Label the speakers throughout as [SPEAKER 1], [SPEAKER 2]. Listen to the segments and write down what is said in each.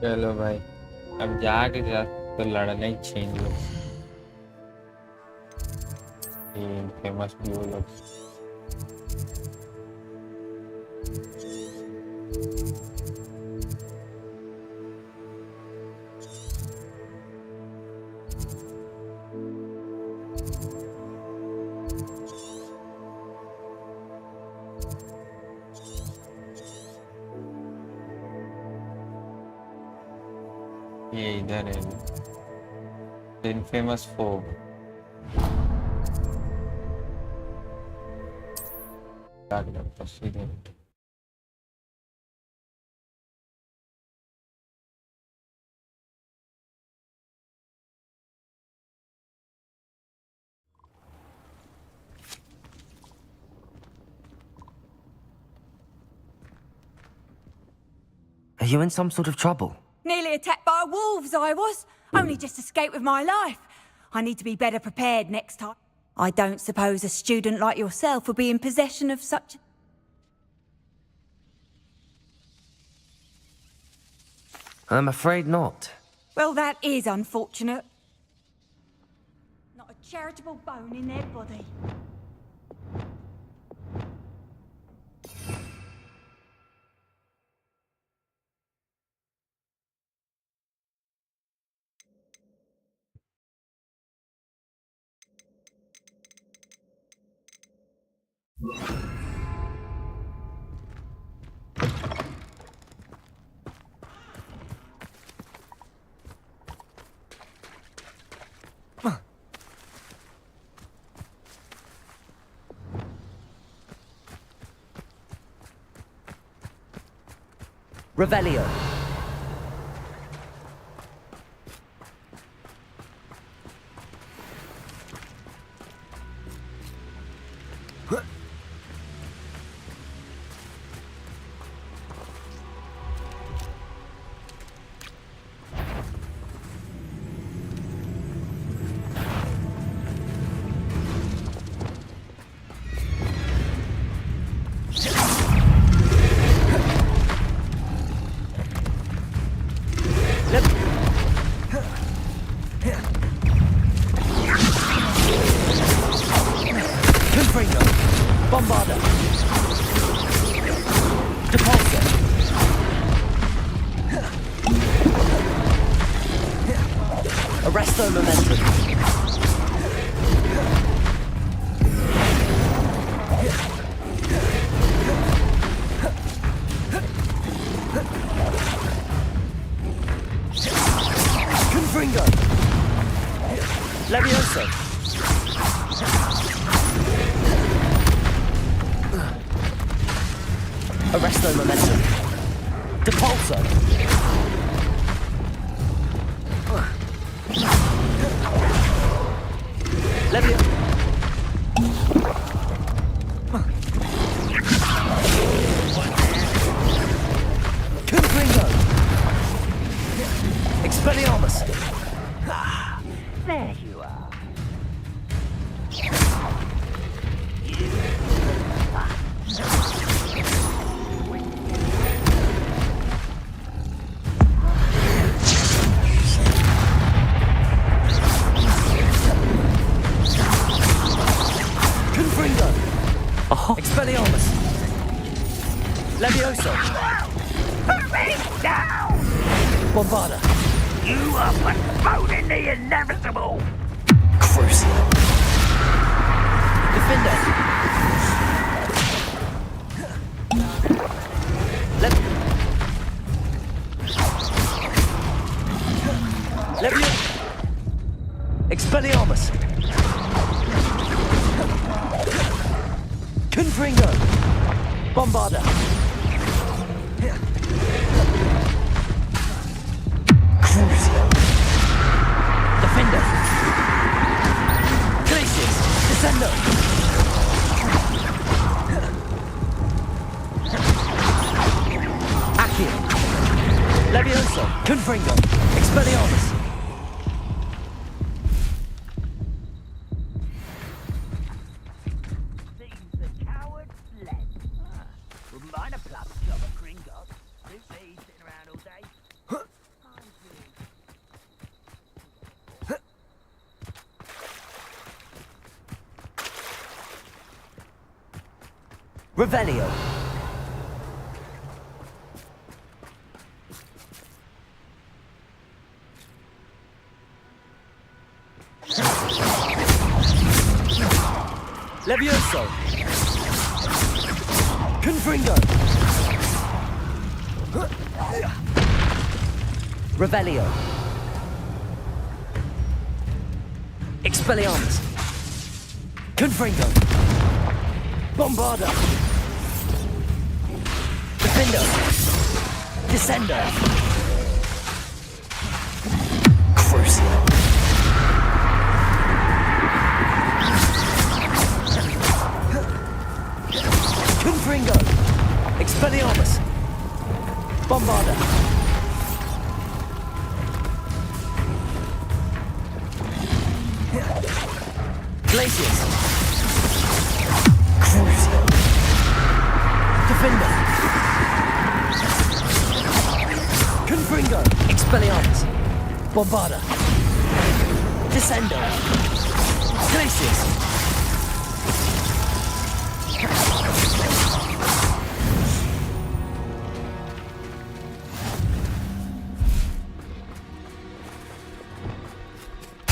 [SPEAKER 1] चलो भाई, अब जाके जा तो लड़ना ही छीन लो। फेमस भी वो लोग। ये इधर है इनफेमस फोग। सीधे
[SPEAKER 2] Are you in some sort of trouble?
[SPEAKER 3] Nearly attacked by wolves, I was. Only just escaped with my life. I need to be better prepared next time. I don't suppose a student like yourself will be in possession of such...
[SPEAKER 2] I'm afraid not.
[SPEAKER 3] Well, that is unfortunate. Not a charitable bone in their body.
[SPEAKER 2] Revelio. Bombarda. Depulsor. Arresto momentum. Confringo. Levioso. Arresto momentum. Depulso. Levio. Confringo. Expelliarmus.
[SPEAKER 4] There you are.
[SPEAKER 2] Confringo. Oh. Expelliarmus. Levioso.
[SPEAKER 4] Put me down!
[SPEAKER 2] Bombarda.
[SPEAKER 4] You are postponing the inevitable!
[SPEAKER 2] Crucial. Defender. Levio. Expelliarmus. Confringo. Bombarda. Crucial. Defender. Glacius. Descendo. Accio. Levioso. Confringo. Expelliarmus.
[SPEAKER 4] Seems the coward fled. Wouldn't mind a plum job at Gringotts. Who's he sitting around all day?
[SPEAKER 2] Revelio. Levioso. Confringo. Revelio. Expelliarmus. Confringo. Bombarda. Defender. Descender. Crucio. Confringo. Expelliarmus. Bombarda. Glacius. Crucio. Defender. Confringo. Expelliarmus. Bombarda. Descendo. Glacius.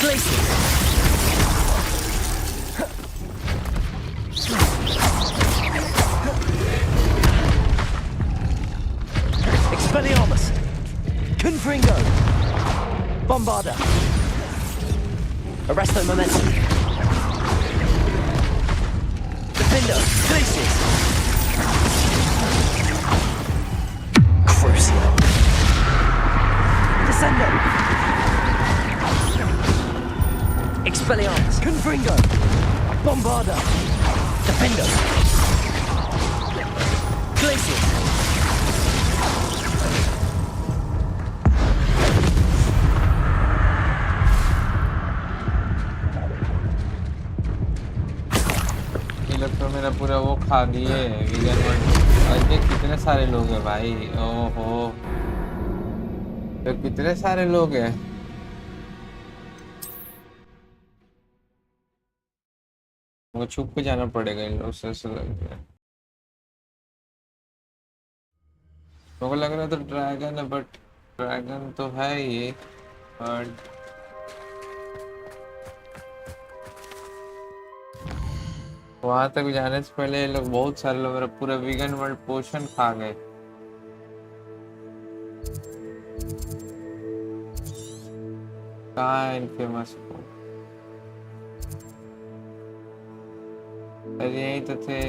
[SPEAKER 2] Glacius. Expelliarmus. Confringo. Bombarda. Arresto momentum. Defender. Glacius. Crucio. Descendo. Expelliarmus. Confringo. Bombarda. Defender. Glacius.
[SPEAKER 1] ये लोग तो मेरा पूरा वो खा दिए vegan word. अरे कितने सारे लोग हैं भाई, ओहो तो कितने सारे लोग हैं। मुझे छुप के जाना पड़ेगा इन लोग से, ऐसा लग रहा है। मुझे लग रहा है तो ड्रैगन है, बट ड्रैगन तो है ये, बट वहां तक जाने से पहले ये लोग बहुत सारे लोग मेरा पूरा वीगन वर्ल्ड पोशन खा गए। कहाँ है इनफेमस को? अरे यही तो थे,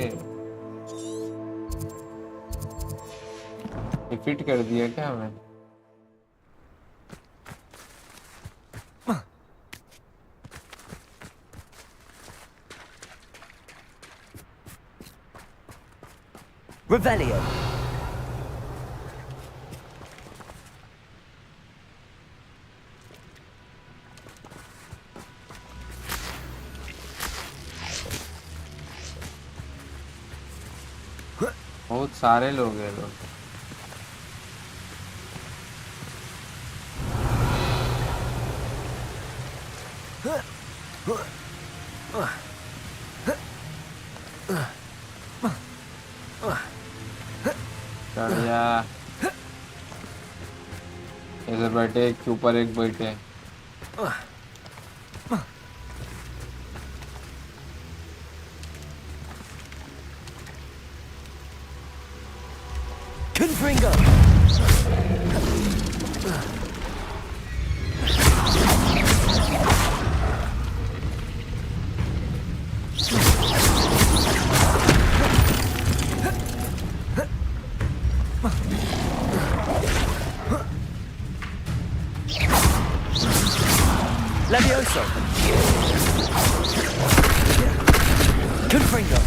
[SPEAKER 1] डिफीट कर दिया क्या हमें?
[SPEAKER 2] Revelio.
[SPEAKER 1] बहुत सारे लोग हैं लोग। बढ़िया, इधर बैठे एक के ऊपर एक बैठे।
[SPEAKER 2] Confringo. Levioso. Confringo.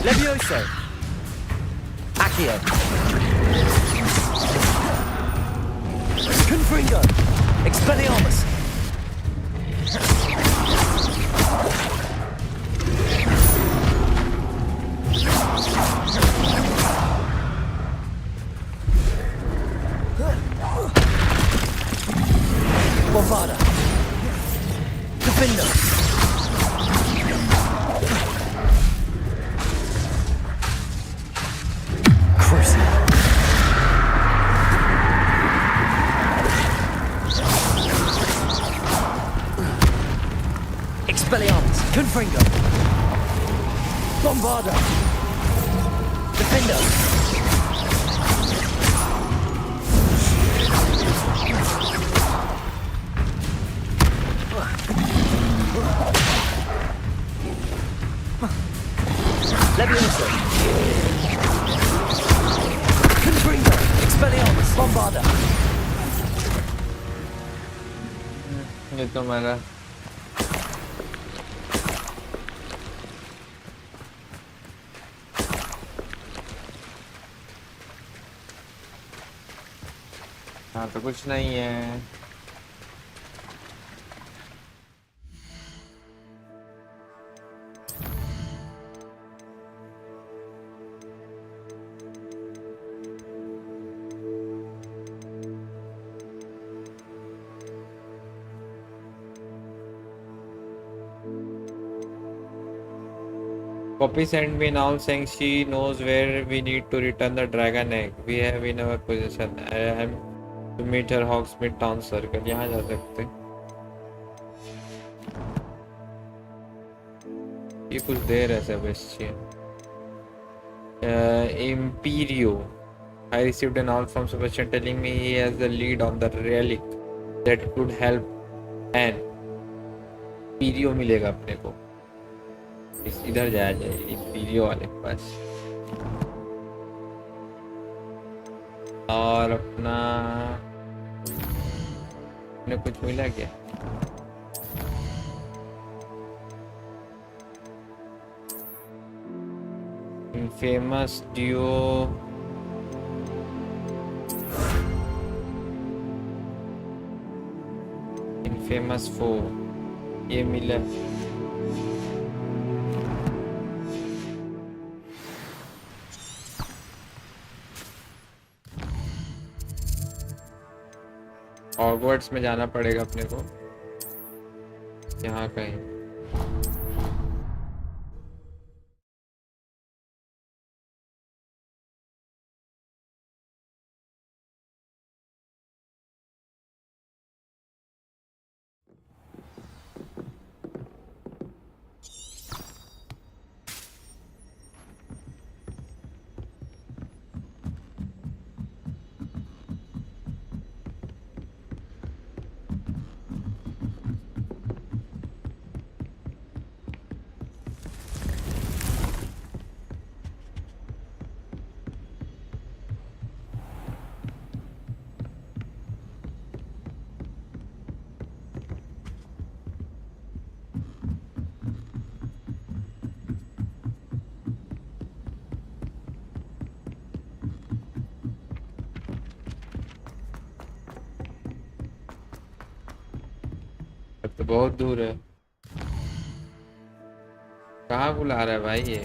[SPEAKER 2] Levioso. Accio. Confringo. Expelliarmus. Bombarder. Defender. Crucible. Expelliarmus. Confringo. Bombarder. Defender. Levioso. Confringo. Expelliarmus. Bombarder.
[SPEAKER 1] ये तो मेरा हाँ तो कुछ नहीं है। Poppy sent me now saying she knows where we need to return the dragon egg. We have in our possession. I am to meet her Hogsmeade town circle. यहाँ जा सकते हैं। ये कुछ देर है सब इससे। Imperio. I received an call from Sebastian telling me he has the lead on the relic that could help, and Imperio मिलेगा अपने को। इधर जाया जाए इंपीरियो वाले के पास। और अपना ने कुछ मिला क्या? फेमस डियो इनफेमस 4 ये मिला। हॉगवर्ट्स में जाना पड़ेगा अपने को यहाँ कहीं। तो बहुत दूर है। कहाँ बुला रहा है भाई ये?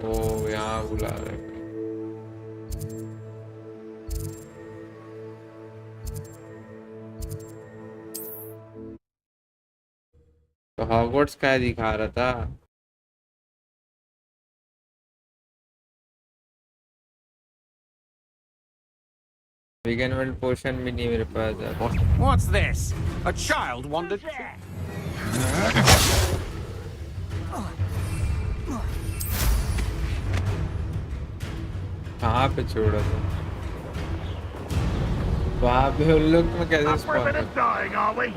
[SPEAKER 1] ओ यहाँ बुला रहा है। तो हॉगवर्ट्स का दिखा रहा था। Vegan world पोशन भी नहीं मेरे पास है।
[SPEAKER 4] What's this? A child wandered.
[SPEAKER 1] कहाँ पे छोड़ा था? वहाँ पे उन लोग में कैसे
[SPEAKER 4] Up for a
[SPEAKER 1] spawn
[SPEAKER 4] bit of dying, are we?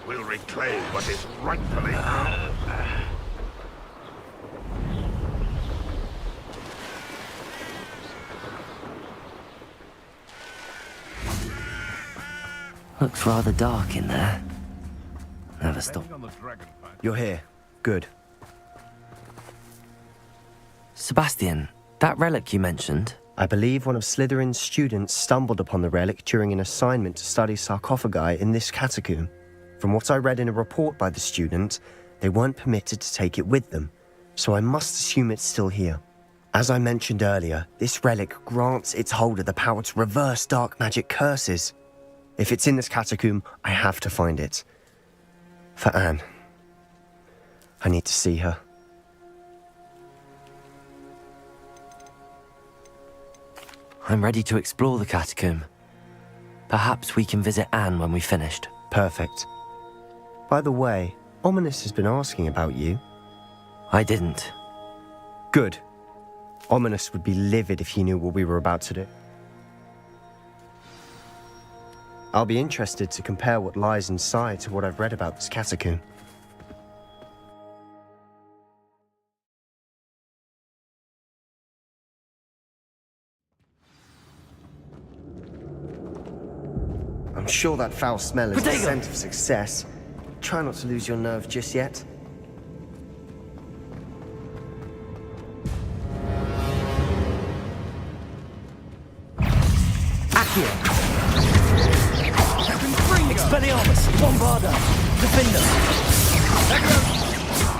[SPEAKER 4] We'll reclaim what is rightfully ours.
[SPEAKER 2] Looks rather dark in there. Never stop. You're here. Good. Sebastian, that relic you mentioned, I believe one of Slytherin's students stumbled upon the relic during an assignment to study sarcophagi in this catacomb. From what I read in a report by the student, they weren't permitted to take it with them, so I must assume it's still here. As I mentioned earlier, this relic grants its holder the power to reverse dark magic curses. If it's in this catacomb, I have to find it. For Anne. I need to see her.
[SPEAKER 5] I'm ready to explore the catacomb. Perhaps we can visit Anne when we've finished.
[SPEAKER 2] Perfect. By the way, Ominous has been asking about you.
[SPEAKER 5] I didn't.
[SPEAKER 2] Good. Ominous would be livid if he knew what we were about to do. I'll be interested to compare what lies inside to what I've read about this catacomb. I'm sure that foul smell is a
[SPEAKER 5] BIDIO!
[SPEAKER 2] scent of success. Try not to lose your nerve just yet.
[SPEAKER 5] Accio! Expelliarmus! Bombarda! Defender!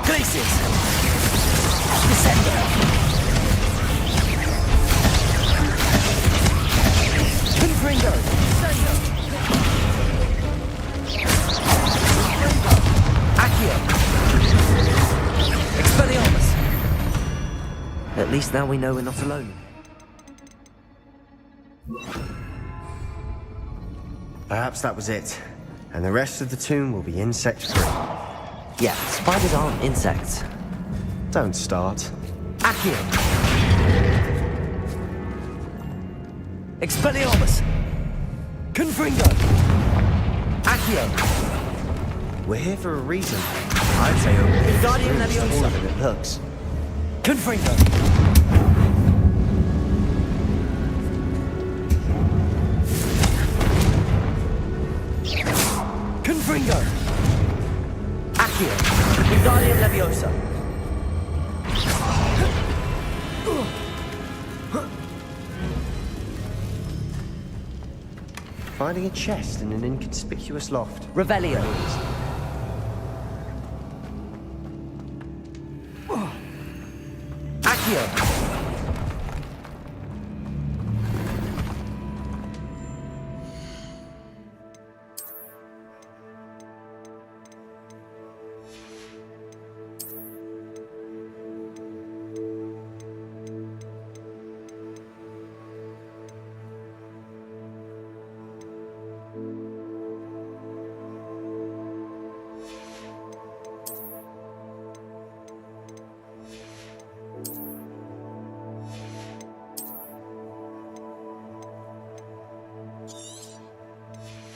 [SPEAKER 5] Glacius! Descender! Confringo! Accio! Expelliarmus! At least now we know we're not alone.
[SPEAKER 2] Perhaps that was it. And the rest of the tomb will be insect-free.
[SPEAKER 5] Yeah, spiders aren't insects.
[SPEAKER 2] Don't start.
[SPEAKER 5] Accio! Expelliarmus! Confringo! Accio!
[SPEAKER 2] We're here for a reason. I'd say open
[SPEAKER 5] Wingardium
[SPEAKER 2] the
[SPEAKER 5] Leviosa.
[SPEAKER 2] smaller than it looks.
[SPEAKER 5] Confringo! Confringo! Accio! Wingardium Leviosa!
[SPEAKER 2] Finding a chest in an inconspicuous loft.
[SPEAKER 5] Revelio! Accio!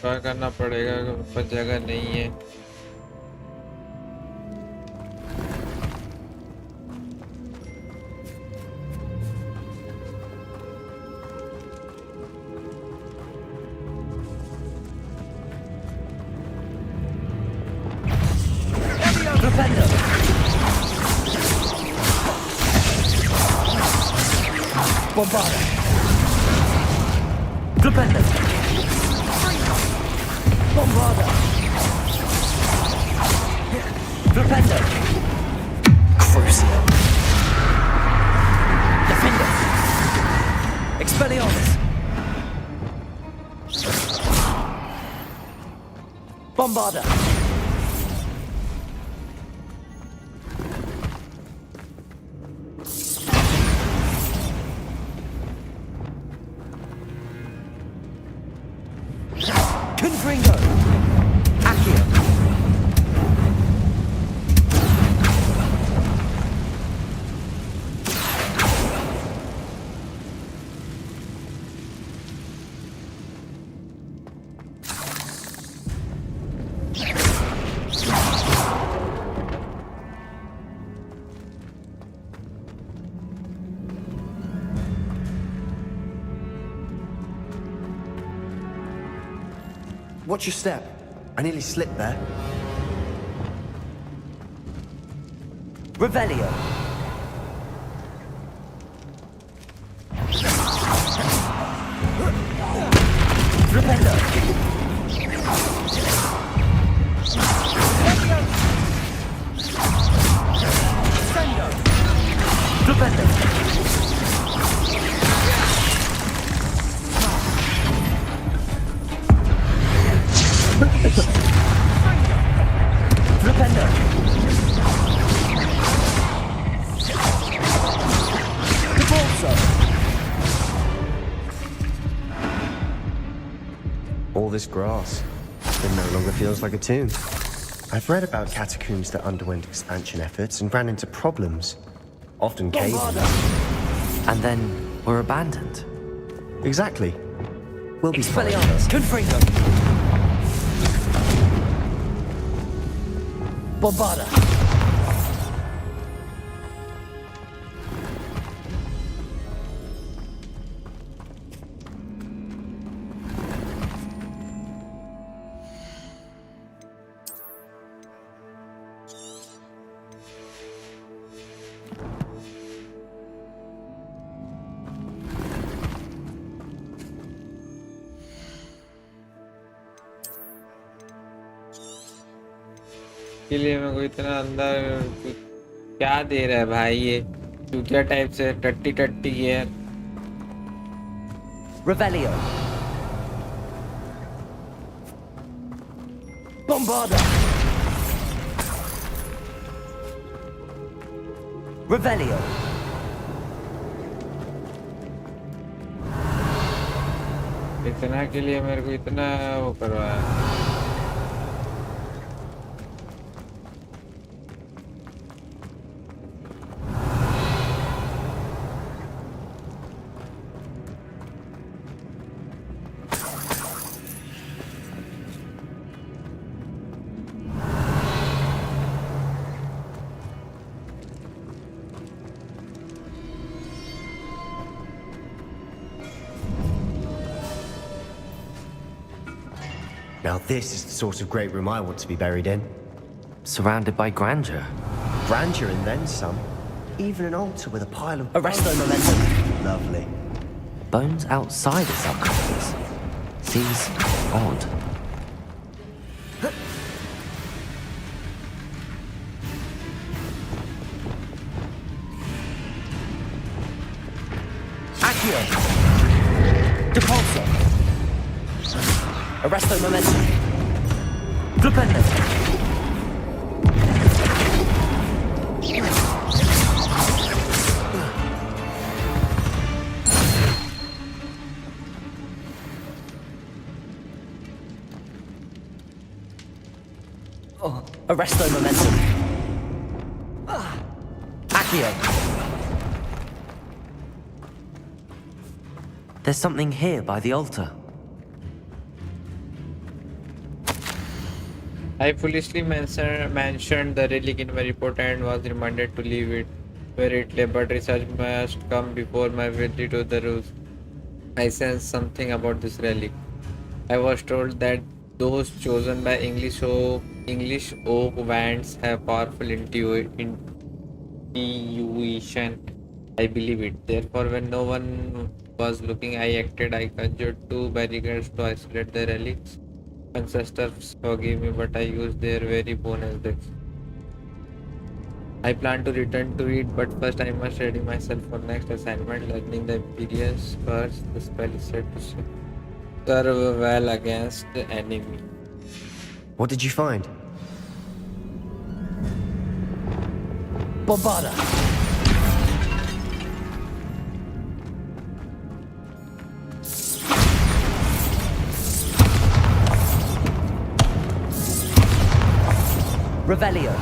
[SPEAKER 1] क्या करना पड़ेगा पर जगह नहीं है
[SPEAKER 5] Propender! Bombarda! Propender! Bombarda! Propender! Crucio! Defender! Expelliarmus! Bombarda! Confringo! Accio!
[SPEAKER 2] Watch your step. I nearly slipped there.
[SPEAKER 5] Revelio!
[SPEAKER 2] All this grass, it no longer feels like a tomb. I've read about catacombs that underwent expansion efforts and ran into problems, often cave.
[SPEAKER 5] And then were abandoned.
[SPEAKER 2] Exactly. We'll be fine.
[SPEAKER 6] Expelliarmus, Confringo. Bombarda.
[SPEAKER 1] के लिए मेरे को इतना अंदर क्या दे रहा है भाई ये चूतिया टाइप से टट्टी टट्टी गियर
[SPEAKER 6] Revelio. Bombarda. Revelio.
[SPEAKER 1] इतना के लिए मेरे को इतना वो करवाया
[SPEAKER 2] Now this is the sort of great room I want to be buried in.
[SPEAKER 5] Surrounded by grandeur.
[SPEAKER 2] Grandeur and then some. Even an altar with a pile of
[SPEAKER 6] Arresto Momentum.
[SPEAKER 2] Lovely.
[SPEAKER 5] Bones outside a sarcophagus. Seems odd.
[SPEAKER 6] Accio. Depulso. Arresto Momentum. Flipendo. Arresto Momentum. Accio.
[SPEAKER 5] There's something here by the altar.
[SPEAKER 1] I foolishly mentioned the relic in my report and was reminded to leave it where it lay, but research must come before my ability to the rules. I sensed something about this relic. I was told that those chosen by English oak wands have powerful intuition. I believe it. Therefore, when no one was looking, I acted. I conjured two barricades to isolate the relics. Ancestors forgive me, but I used their very bone as this. I plan to return to it, but first I must ready myself for next assignment. Learning the Imperious curse, the spell is said to serve well against the enemy.
[SPEAKER 2] What did you find?
[SPEAKER 6] Bombarda. Revelio.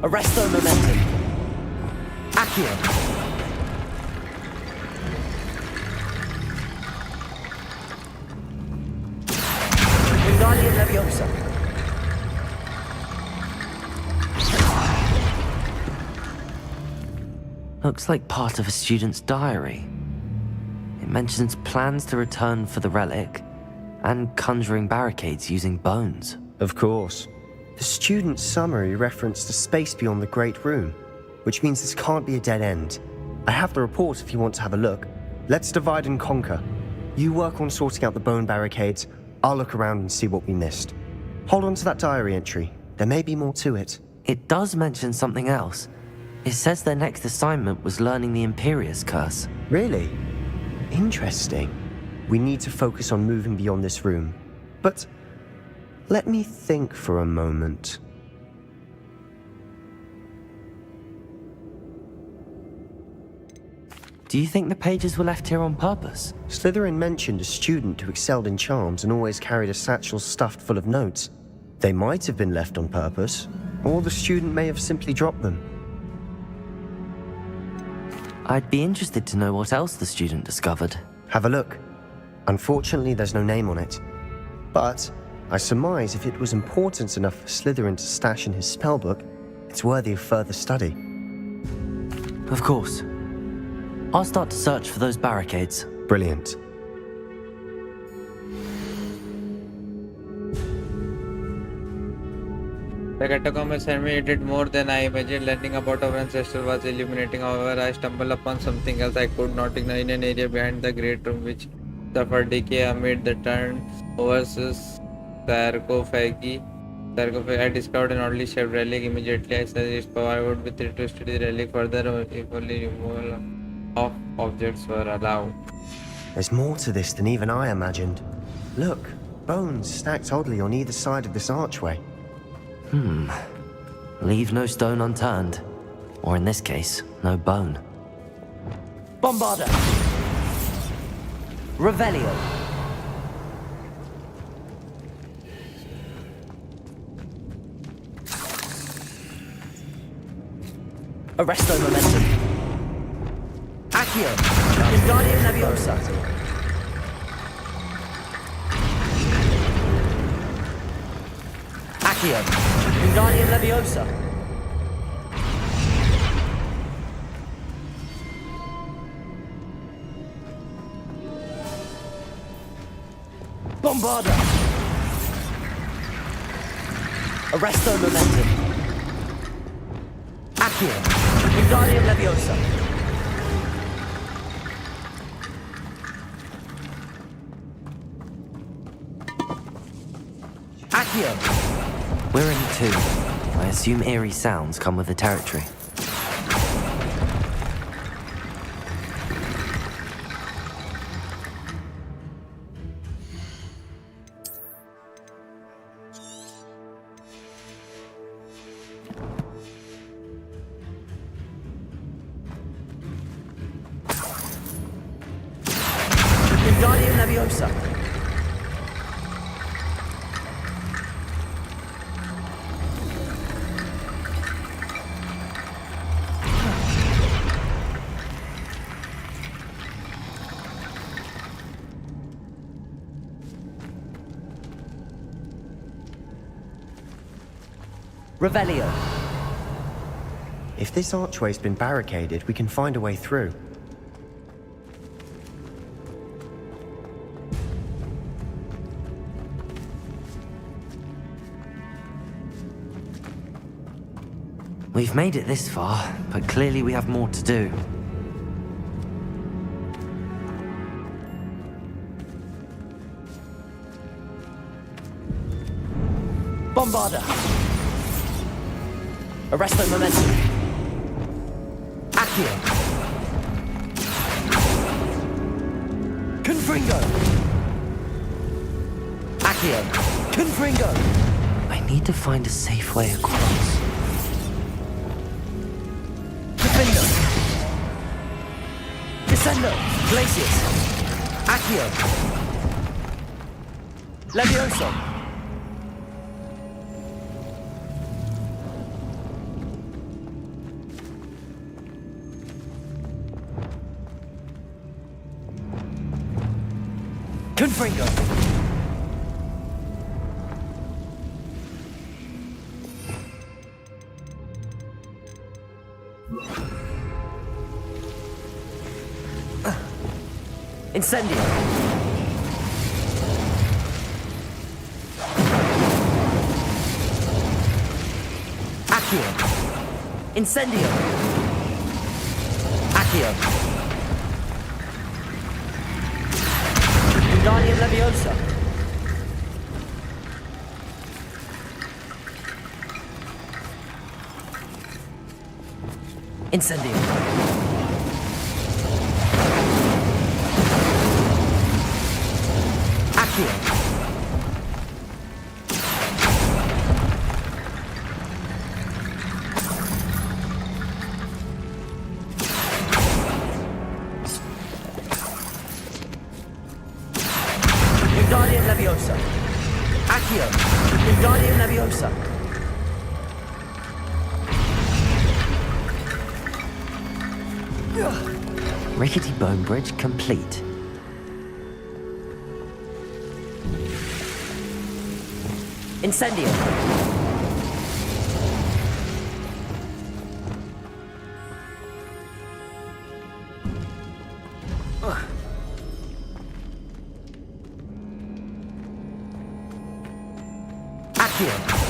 [SPEAKER 6] Arresto Momentum. Accio. Wingardium Leviosa.
[SPEAKER 5] Looks like part of a student's diary. It mentions plans to return for the relic, And conjuring barricades using bones.
[SPEAKER 2] Of course. The student's summary referenced a space beyond the Great Room, which means this can't be a dead end. I have the report if you want to have a look. Let's divide and conquer. You work on sorting out the bone barricades, I'll look around and see what we missed. Hold on to that diary entry. There may be more to it.
[SPEAKER 5] It does mention something else. It says their next assignment was learning the Imperius Curse.
[SPEAKER 2] Really? Interesting. We need to focus on moving beyond this room. But let me think for a moment.
[SPEAKER 5] Do you think the pages were left here on purpose?
[SPEAKER 2] Slytherin mentioned a student who excelled in charms and always carried a satchel stuffed full of notes. They might have been left on purpose, or the student may have simply dropped them.
[SPEAKER 5] I'd be interested to know what else the student discovered.
[SPEAKER 2] Have a look. Unfortunately, there's no name on it. But I surmise if it was important enough for Slytherin to stash in his spellbook, it's worthy of further study.
[SPEAKER 5] Of course. I'll start to search for those barricades.
[SPEAKER 2] Brilliant.
[SPEAKER 1] The catacomb ceremony did more than I imagined. Learning about our ancestors was illuminating. However, I stumbled upon something else I could not ignore in an area behind the great room which suffered decay amid the turnover sarcophagi. I discovered an oddly shaped relic. Immediately, I said its power would be to study the relic further. Equally, removal of objects were allowed.
[SPEAKER 2] There's more to this than even I imagined. Look, bones stacked oddly on either side of this archway.
[SPEAKER 5] Leave no stone unturned. Or in this case, no bone.
[SPEAKER 6] Bombarda! Revelio! Arresto Momentum! Accio! Wingardium Leviosa! Accio! Wingardium Leviosa! Bombarda! Arresto Momentum! Accio! Wingardium Leviosa! Accio!
[SPEAKER 5] We're in 2. I assume eerie sounds come with the territory.
[SPEAKER 6] Wingardium Leviosa! Revelio.
[SPEAKER 2] If this archway's been barricaded, we can find a way through.
[SPEAKER 5] We've made it this far, but clearly we have more to do.
[SPEAKER 6] Bombarda! Arresto Momentum! Accio! Confringo! Accio! Confringo!
[SPEAKER 5] I need to find a safe way across.
[SPEAKER 6] Defendo! Descendo! Glacius! Accio! Levioso! Confringo! Incendio! Accio. Incendio. Accio. Wingardium Leviosa. Incendio. Accio. Wingardium Leviosa. Accio. Wingardium Leviosa.
[SPEAKER 5] Rickety bone bridge complete.
[SPEAKER 6] Incendio. Accio.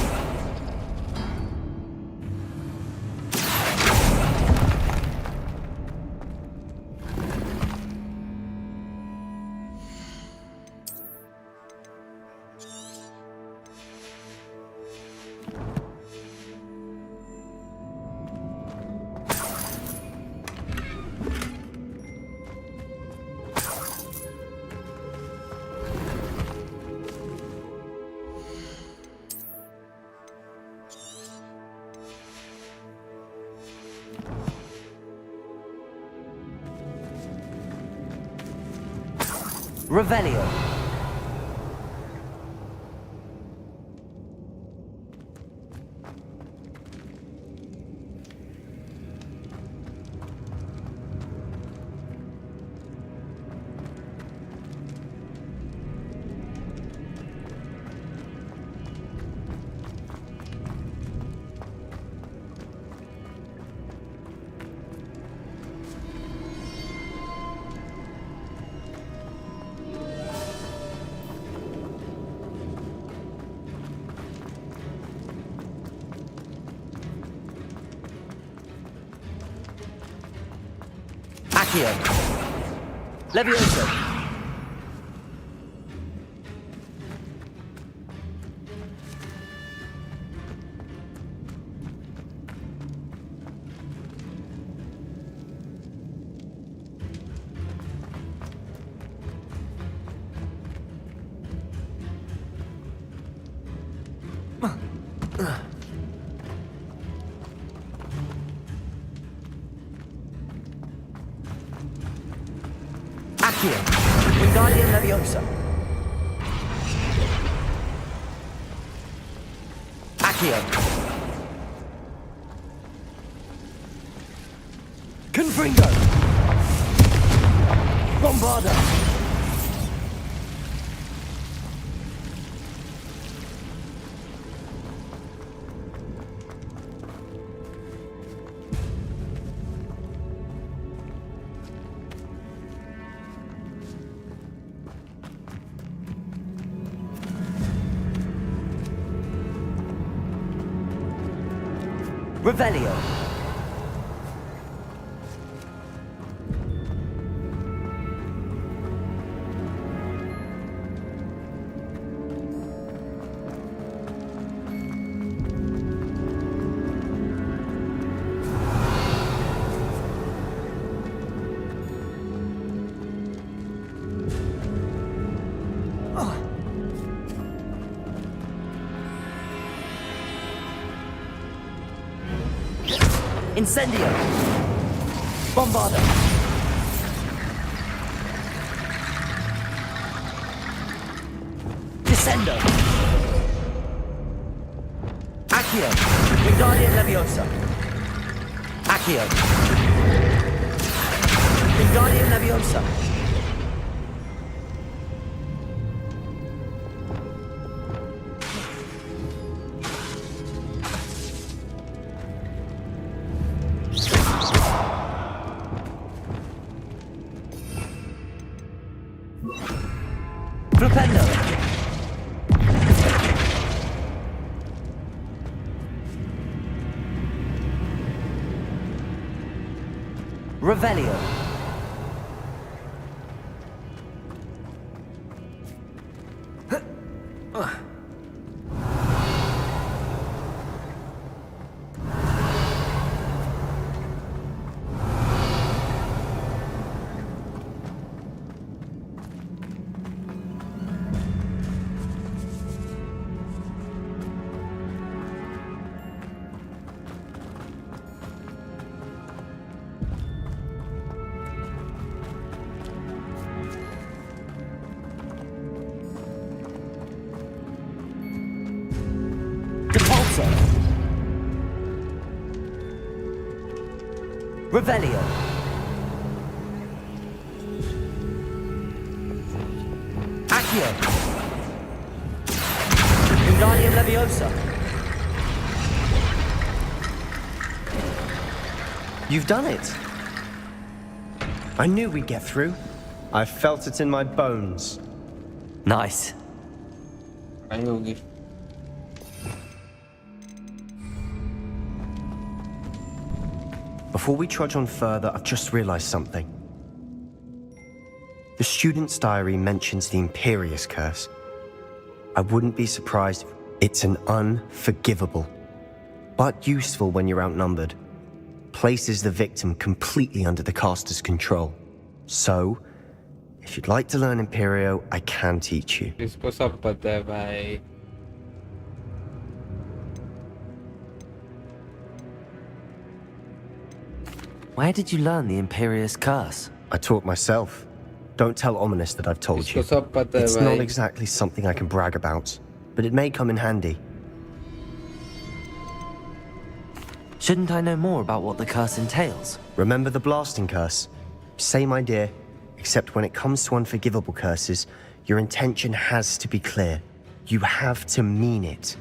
[SPEAKER 6] Revelio. Accio. Leviosa. Accio. Wingardium Leviosa. Accio. Confringo. Bombarda. Revelio. Incendio. Bombarda. Descendo. Accio. Wingardium Leviosa. Accio. Wingardium Leviosa. Flipendo. Revelio. Depulso. Revelio. Accio. Wingardium Leviosa.
[SPEAKER 2] You've done it. I knew we'd get through. I felt it in my bones.
[SPEAKER 5] Nice.
[SPEAKER 1] नहीं होगी.
[SPEAKER 2] Before we trudge on further, I've just realized something. The student's diary mentions the Imperious Curse. I wouldn't be surprised if it's an unforgivable, but useful when you're outnumbered. Places the victim completely under the caster's control. So, if you'd like to learn Imperio, I can teach you.
[SPEAKER 1] इसको सब पता है भाई.
[SPEAKER 5] Where did you learn the Imperious Curse?
[SPEAKER 2] I taught myself. Don't tell Ominous that I've told
[SPEAKER 1] इसको
[SPEAKER 2] you.
[SPEAKER 1] सब पता है
[SPEAKER 2] It's not
[SPEAKER 1] भाई.
[SPEAKER 2] exactly something I can brag about, but it may come in handy.
[SPEAKER 5] Shouldn't I know more about what the curse entails?
[SPEAKER 2] Remember the blasting curse? Same idea, except when it comes to unforgivable curses, your intention has to be clear. You have to mean it.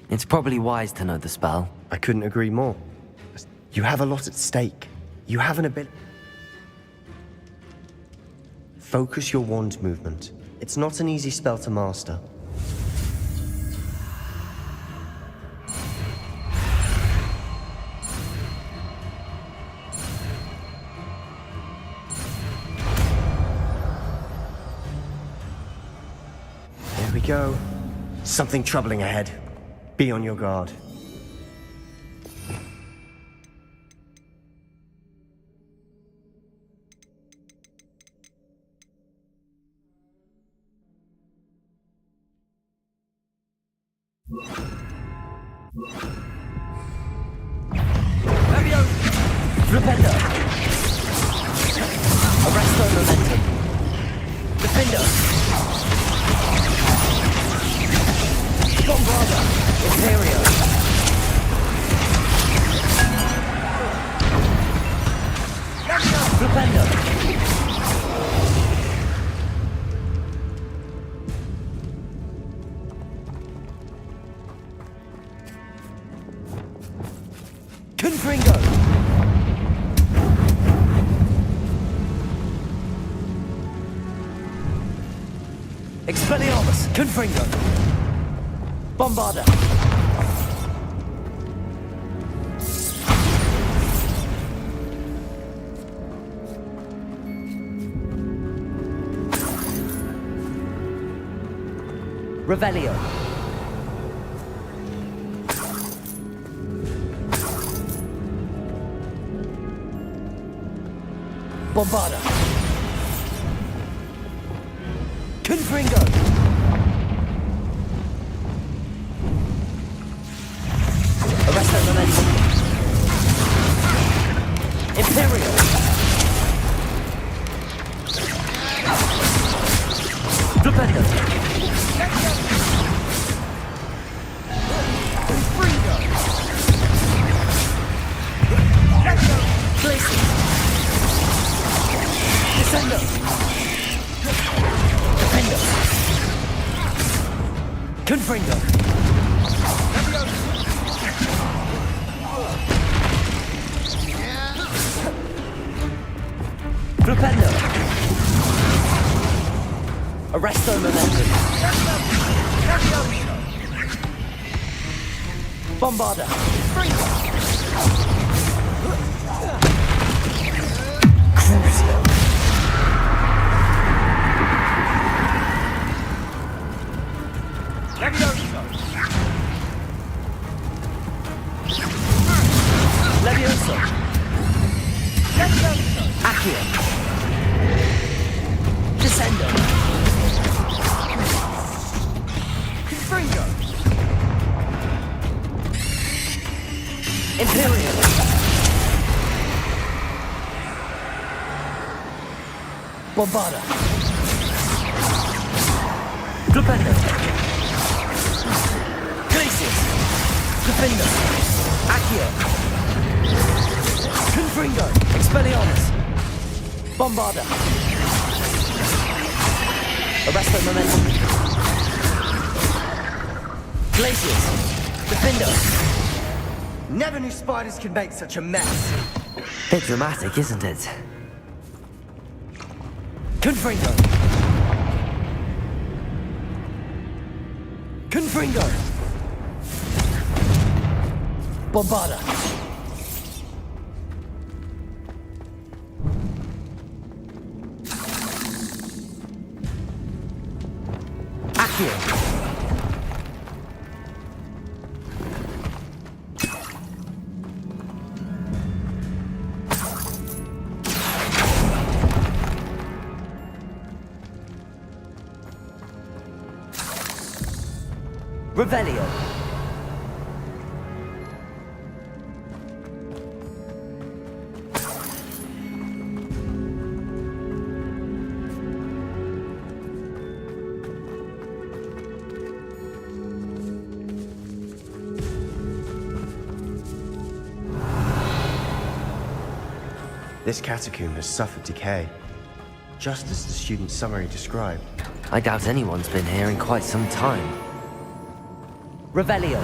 [SPEAKER 5] It's probably wise to know the spell.
[SPEAKER 2] I couldn't agree more. You have a lot at stake. You have an ability. Focus your wand movement. It's not an easy spell to master. There we go. Something troubling ahead. Be on your guard.
[SPEAKER 6] Flipendo. Arresto Momentum. Defender. Bombarda. Imperio. Flipendo. Confringo. Expelliarmus. Confringo. Bombarda. Revelio. Bombarda. Confringo. Arresto Momentum. Imperio. Flipendo. Glacier. Descendo. Defendo. Confringo. Flipendo. Arresto Momentum. Bombarda. Levioso! Levioso! Levioso! Accio! Descendo! Confringo! Imperial! Bombarda! Flipendo! Glacius! Defendo! Accio! Confringo! Expelliarmus! Bombarda! Arresto momentum! Glacius! Defendo!
[SPEAKER 2] Never knew spiders could make such a mess.
[SPEAKER 5] Bit dramatic, isn't it?
[SPEAKER 6] Confringo! Confringo! Bombarda! Accio! Revelio!
[SPEAKER 2] This catacomb has suffered decay, just as the student's summary described.
[SPEAKER 5] I doubt anyone's been here in quite some time.
[SPEAKER 6] Revelio!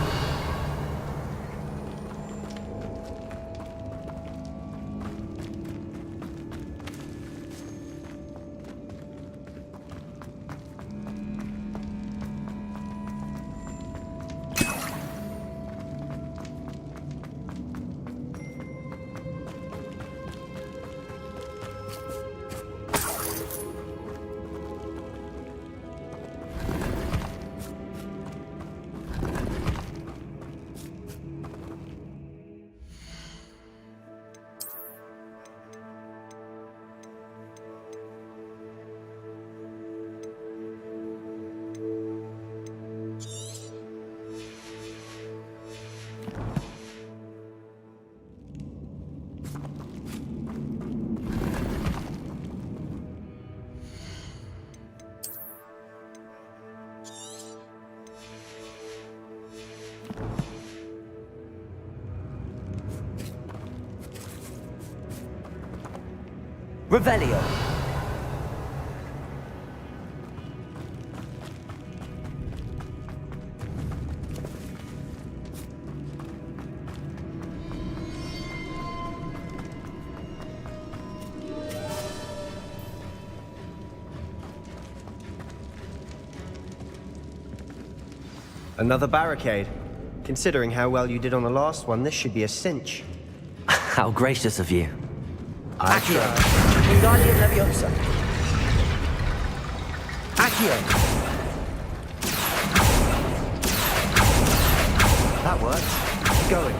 [SPEAKER 6] Revelio!
[SPEAKER 2] Another barricade. Considering how well you did on the last one, this should be a cinch.
[SPEAKER 5] How gracious of you.
[SPEAKER 6] Accio! Wingardium Leviosa! Accio!
[SPEAKER 2] That works. Keep going.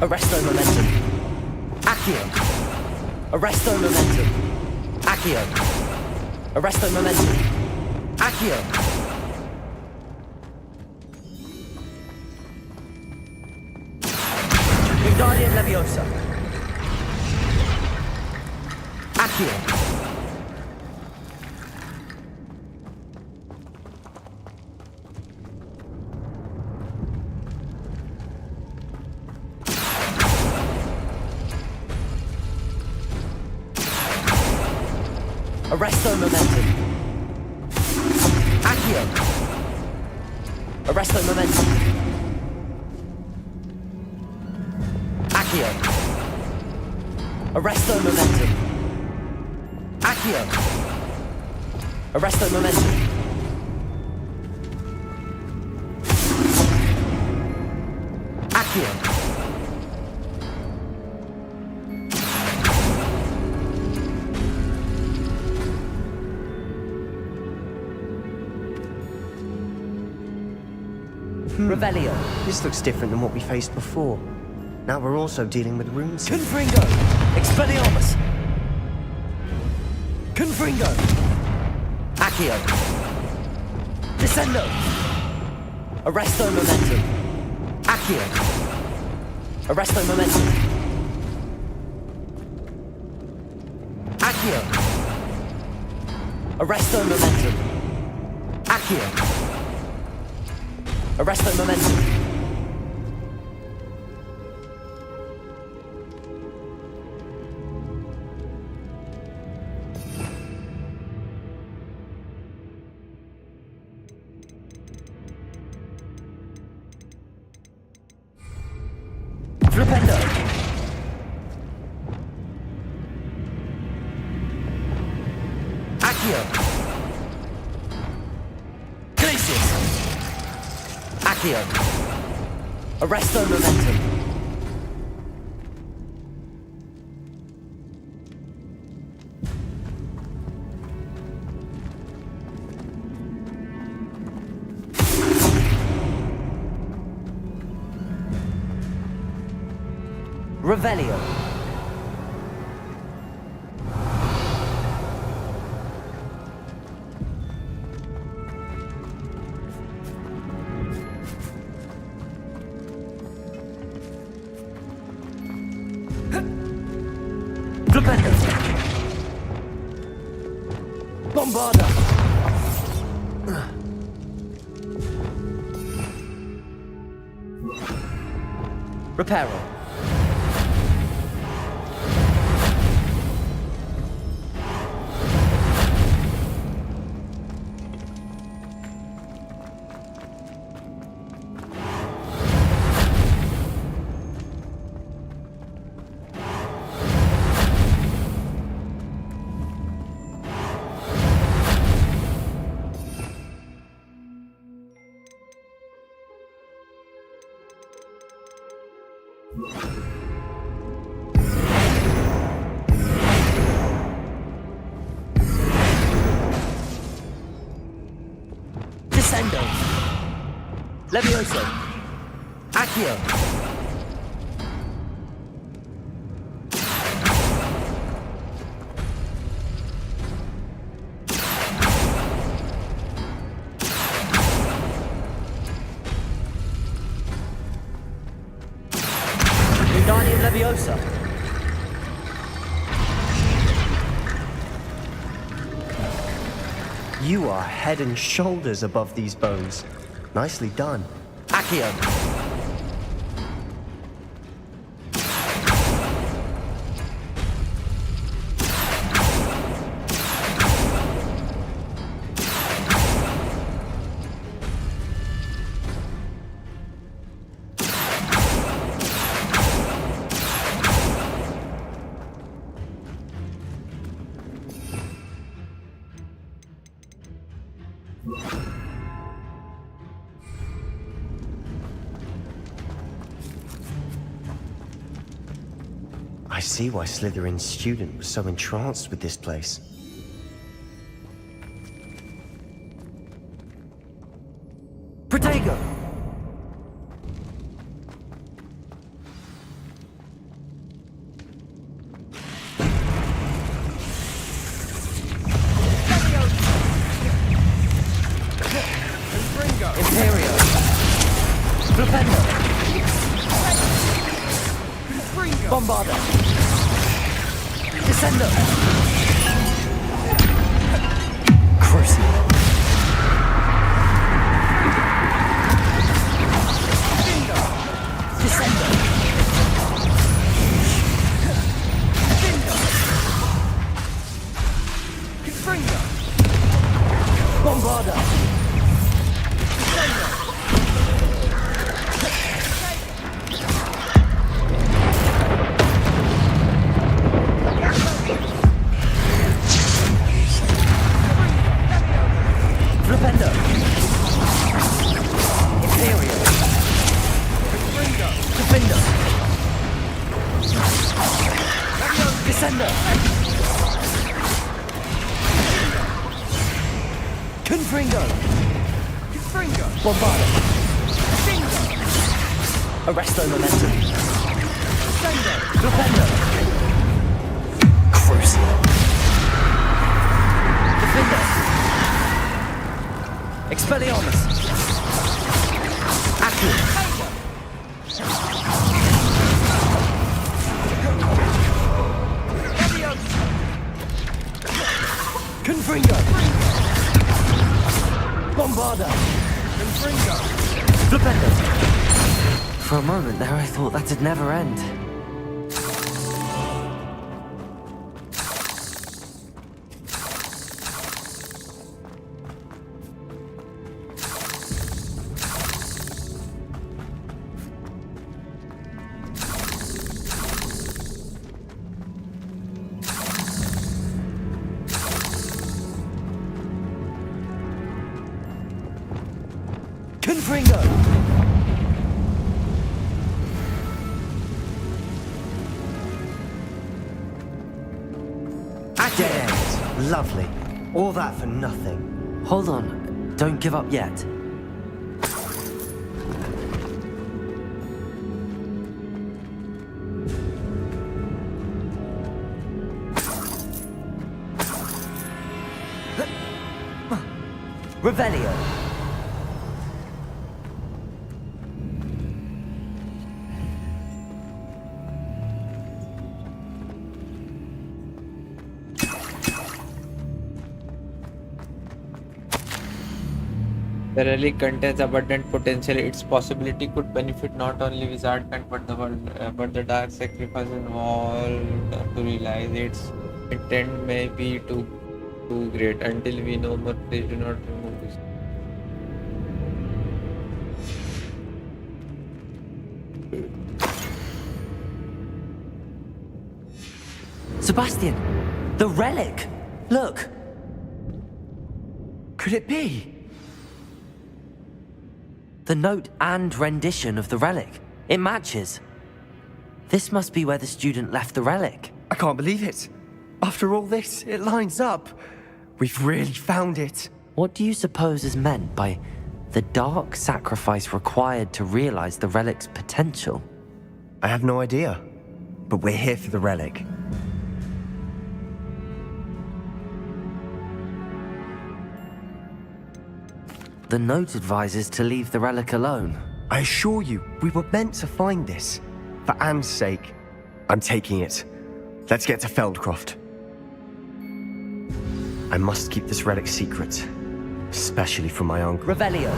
[SPEAKER 6] Arresto momentum! Accio! Arresto momentum! Accio! Arresto momentum! Accio! Wingardium Leviosa! Accio! Arresto momentum! Accio! Arresto momentum! Accio! Arresto momentum! Accio! Arresto momentum! Accio! Revelio.
[SPEAKER 2] This looks different than what we faced before. Now we're also dealing with runes.
[SPEAKER 6] Confringo. Expelliarmus. Confringo. Accio. Descendo. Arresto momentum. Accio. Arresto momentum. Accio. Arresto momentum. Accio. Arresto momentum. Flipendo. Accio. Glacius. Accio. Arresto momentum. Revelio. Flipendo. Bombarda. Reparo. Descendo. Levioso. Accio. Wingardium Leviosa.
[SPEAKER 2] You are head and shoulders above these bones. Nicely done.
[SPEAKER 6] Accio.
[SPEAKER 2] I see why Slytherin's student was so entranced with this place.
[SPEAKER 6] Protego. Imperio. Flipendo. Bombarda. Descendo. Crucio. Descendo. Bombarda. Flipendo. Imperio. Defendo. Descendo. Confringo. Bombarda. Arresto momentum. Descendo. Flipendo.
[SPEAKER 5] Crucial.
[SPEAKER 6] Defender. Expelliarmus. Accio. Confringo. Bombarda. Confringo. Flipendo.
[SPEAKER 5] For a moment there, I thought that'd never end.
[SPEAKER 6] Confringo.
[SPEAKER 2] Dead. Lovely. All that for nothing.
[SPEAKER 5] Hold on, don't give up yet.
[SPEAKER 6] Revelio.
[SPEAKER 1] The relic contains abundant potential. Its possibility could benefit not only Wizardment but the world, but the dark sacrifice involved to realize its intent may be too great. Until we know more, please do not remove this.
[SPEAKER 5] Sebastian! The relic! Look!
[SPEAKER 6] Could it be?
[SPEAKER 5] The note and rendition of the relic. It matches. This must be where the student left the relic.
[SPEAKER 2] I can't believe it. After all this, it lines up. We've really found it.
[SPEAKER 5] What do you suppose is meant by the dark sacrifice required to realize the relic's potential?
[SPEAKER 2] I have no idea. But we're here for the relic.
[SPEAKER 5] The note advises to leave the relic alone.
[SPEAKER 2] I assure you, we were meant to find this. For Anne's sake. I'm taking it. Let's get to Feldcroft. I must keep this relic secret. Especially from my uncle.
[SPEAKER 6] Revelio.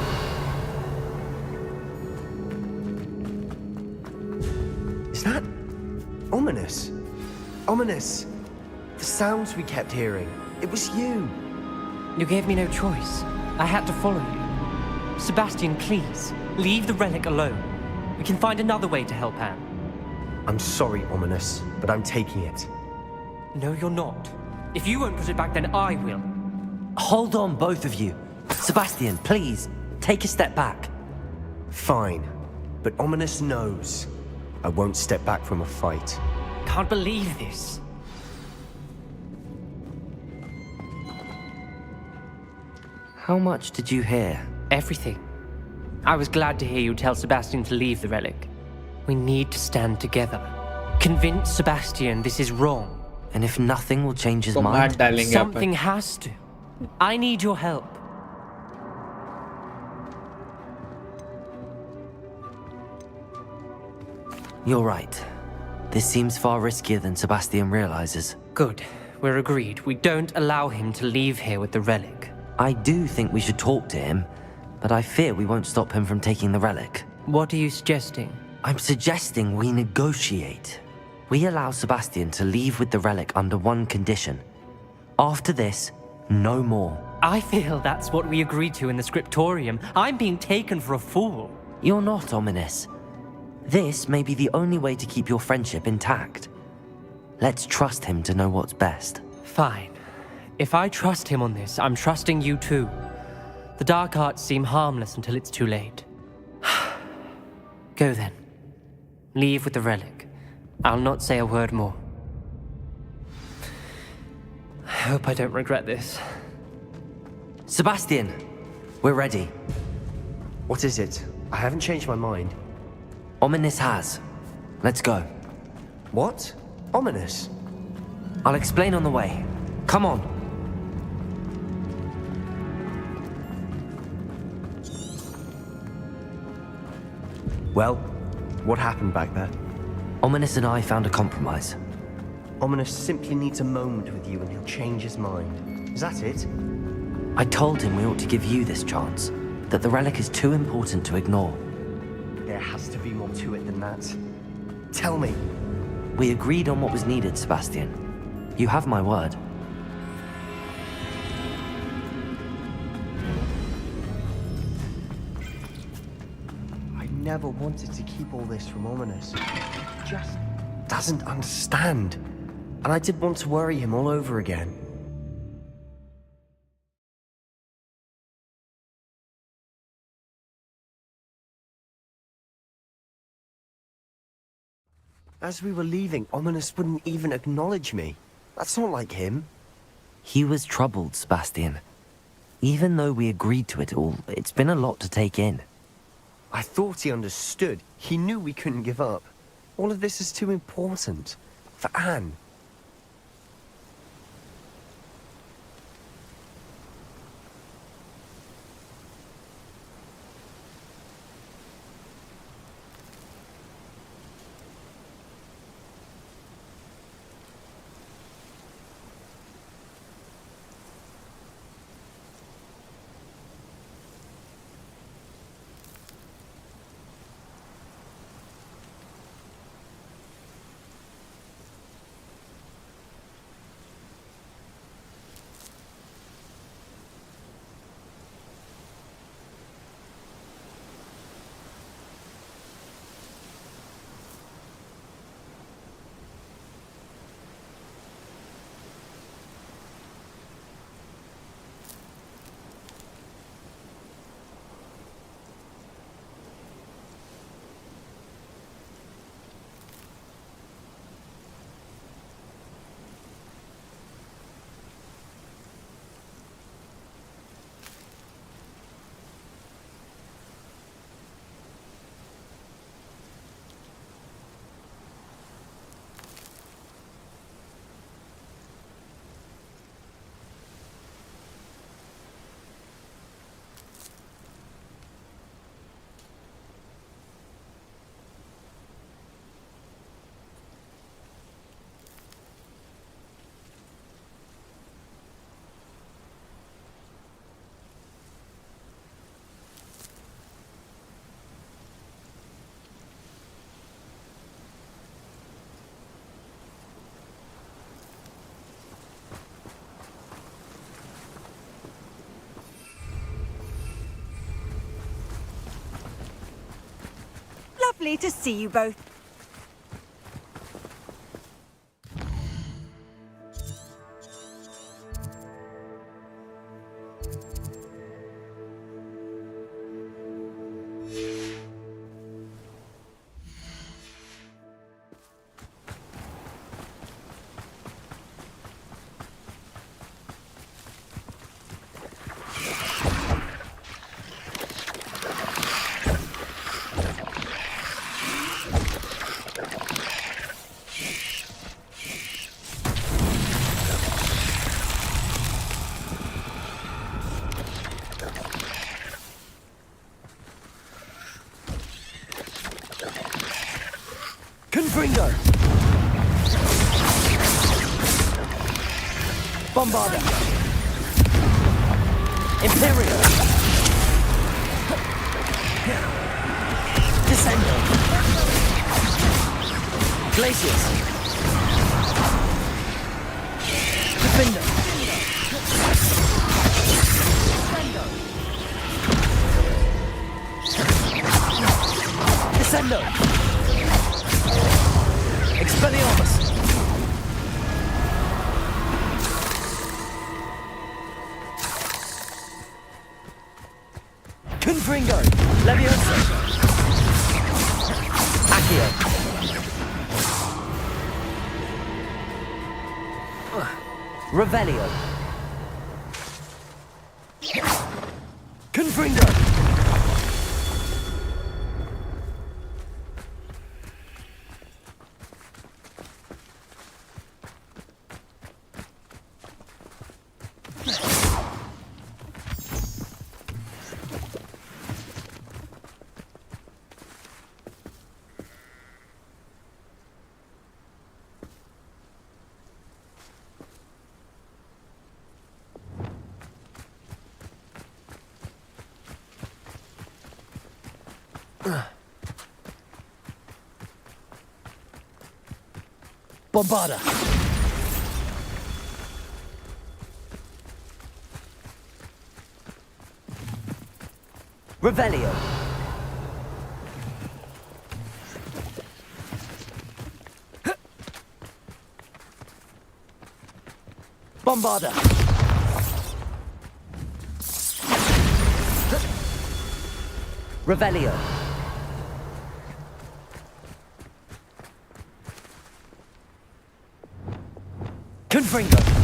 [SPEAKER 2] Is that ominous? Ominous. The sounds we kept hearing. It was you.
[SPEAKER 7] You gave me no choice. I had to follow you. Sebastian, please, leave the relic alone. We can find another way to help Anne.
[SPEAKER 2] I'm sorry, Ominous, but I'm taking it.
[SPEAKER 7] No, you're not. If you won't put it back, then I will.
[SPEAKER 5] Hold on, both of you. Sebastian, please, take a step back.
[SPEAKER 2] Fine. But Ominous knows. I won't step back from a fight.
[SPEAKER 7] Can't believe this.
[SPEAKER 5] How much did you hear?
[SPEAKER 7] Everything. I was glad to hear you tell Sebastian to leave the relic. We need to stand together. Convince Sebastian this is wrong.
[SPEAKER 5] And if nothing will change his
[SPEAKER 1] Command
[SPEAKER 5] mind,
[SPEAKER 1] dialing
[SPEAKER 7] Something
[SPEAKER 1] up.
[SPEAKER 7] has to. I need your help.
[SPEAKER 5] you're right. This seems far riskier than Sebastian realizes.
[SPEAKER 7] Good. We're agreed. We don't allow him to leave here with the relic.
[SPEAKER 5] I do think we should talk to him, but I fear we won't stop him from taking the relic.
[SPEAKER 7] What are you suggesting?
[SPEAKER 5] I'm suggesting we negotiate. We allow Sebastian to leave with the relic under one condition. After this, no more.
[SPEAKER 7] I feel that's what we agreed to in the scriptorium. I'm being taken for a fool.
[SPEAKER 5] You're not ominous. This may be the only way to keep your friendship intact. Let's trust him to know what's best.
[SPEAKER 7] Fine. If I trust him on this, I'm trusting you too. The dark arts seem harmless until it's too late. Go then. Leave with the relic. I'll not say a word more. I hope I don't regret this.
[SPEAKER 5] Sebastian, we're ready.
[SPEAKER 2] What is it? I haven't changed my mind.
[SPEAKER 5] Ominous has. Let's go.
[SPEAKER 2] What? Ominous?
[SPEAKER 5] I'll explain on the way. Come on.
[SPEAKER 2] Well, what happened back there?
[SPEAKER 5] Ominous and I found a compromise.
[SPEAKER 2] Ominous simply needs a moment with you and he'll change his mind. Is that it?
[SPEAKER 5] I told him we ought to give you this chance, that the relic is too important to ignore.
[SPEAKER 2] There has to be more to it than that. Tell me.
[SPEAKER 5] We agreed on what was needed, Sebastian. You have my word.
[SPEAKER 2] I never wanted to keep all this from Ominous. He just doesn't understand. And I did want to worry him all over again. As we were leaving, Ominous wouldn't even acknowledge me. That's not like him.
[SPEAKER 5] He was troubled, Sebastian. Even though we agreed to it all, it's been a lot to take in.
[SPEAKER 2] I thought he understood. He knew we couldn't give up. All of this is too important. For Anne.
[SPEAKER 3] Lovely to see you both.
[SPEAKER 6] Confringo! Bombarda! Imperio! Descendo! Glaciers! Defender! Descendo! Expelliarmus! Confringo! Leviosa! Accio! Revelio! Confringo! Bombarda. Revelio. Bombarda. Revelio. Confringo.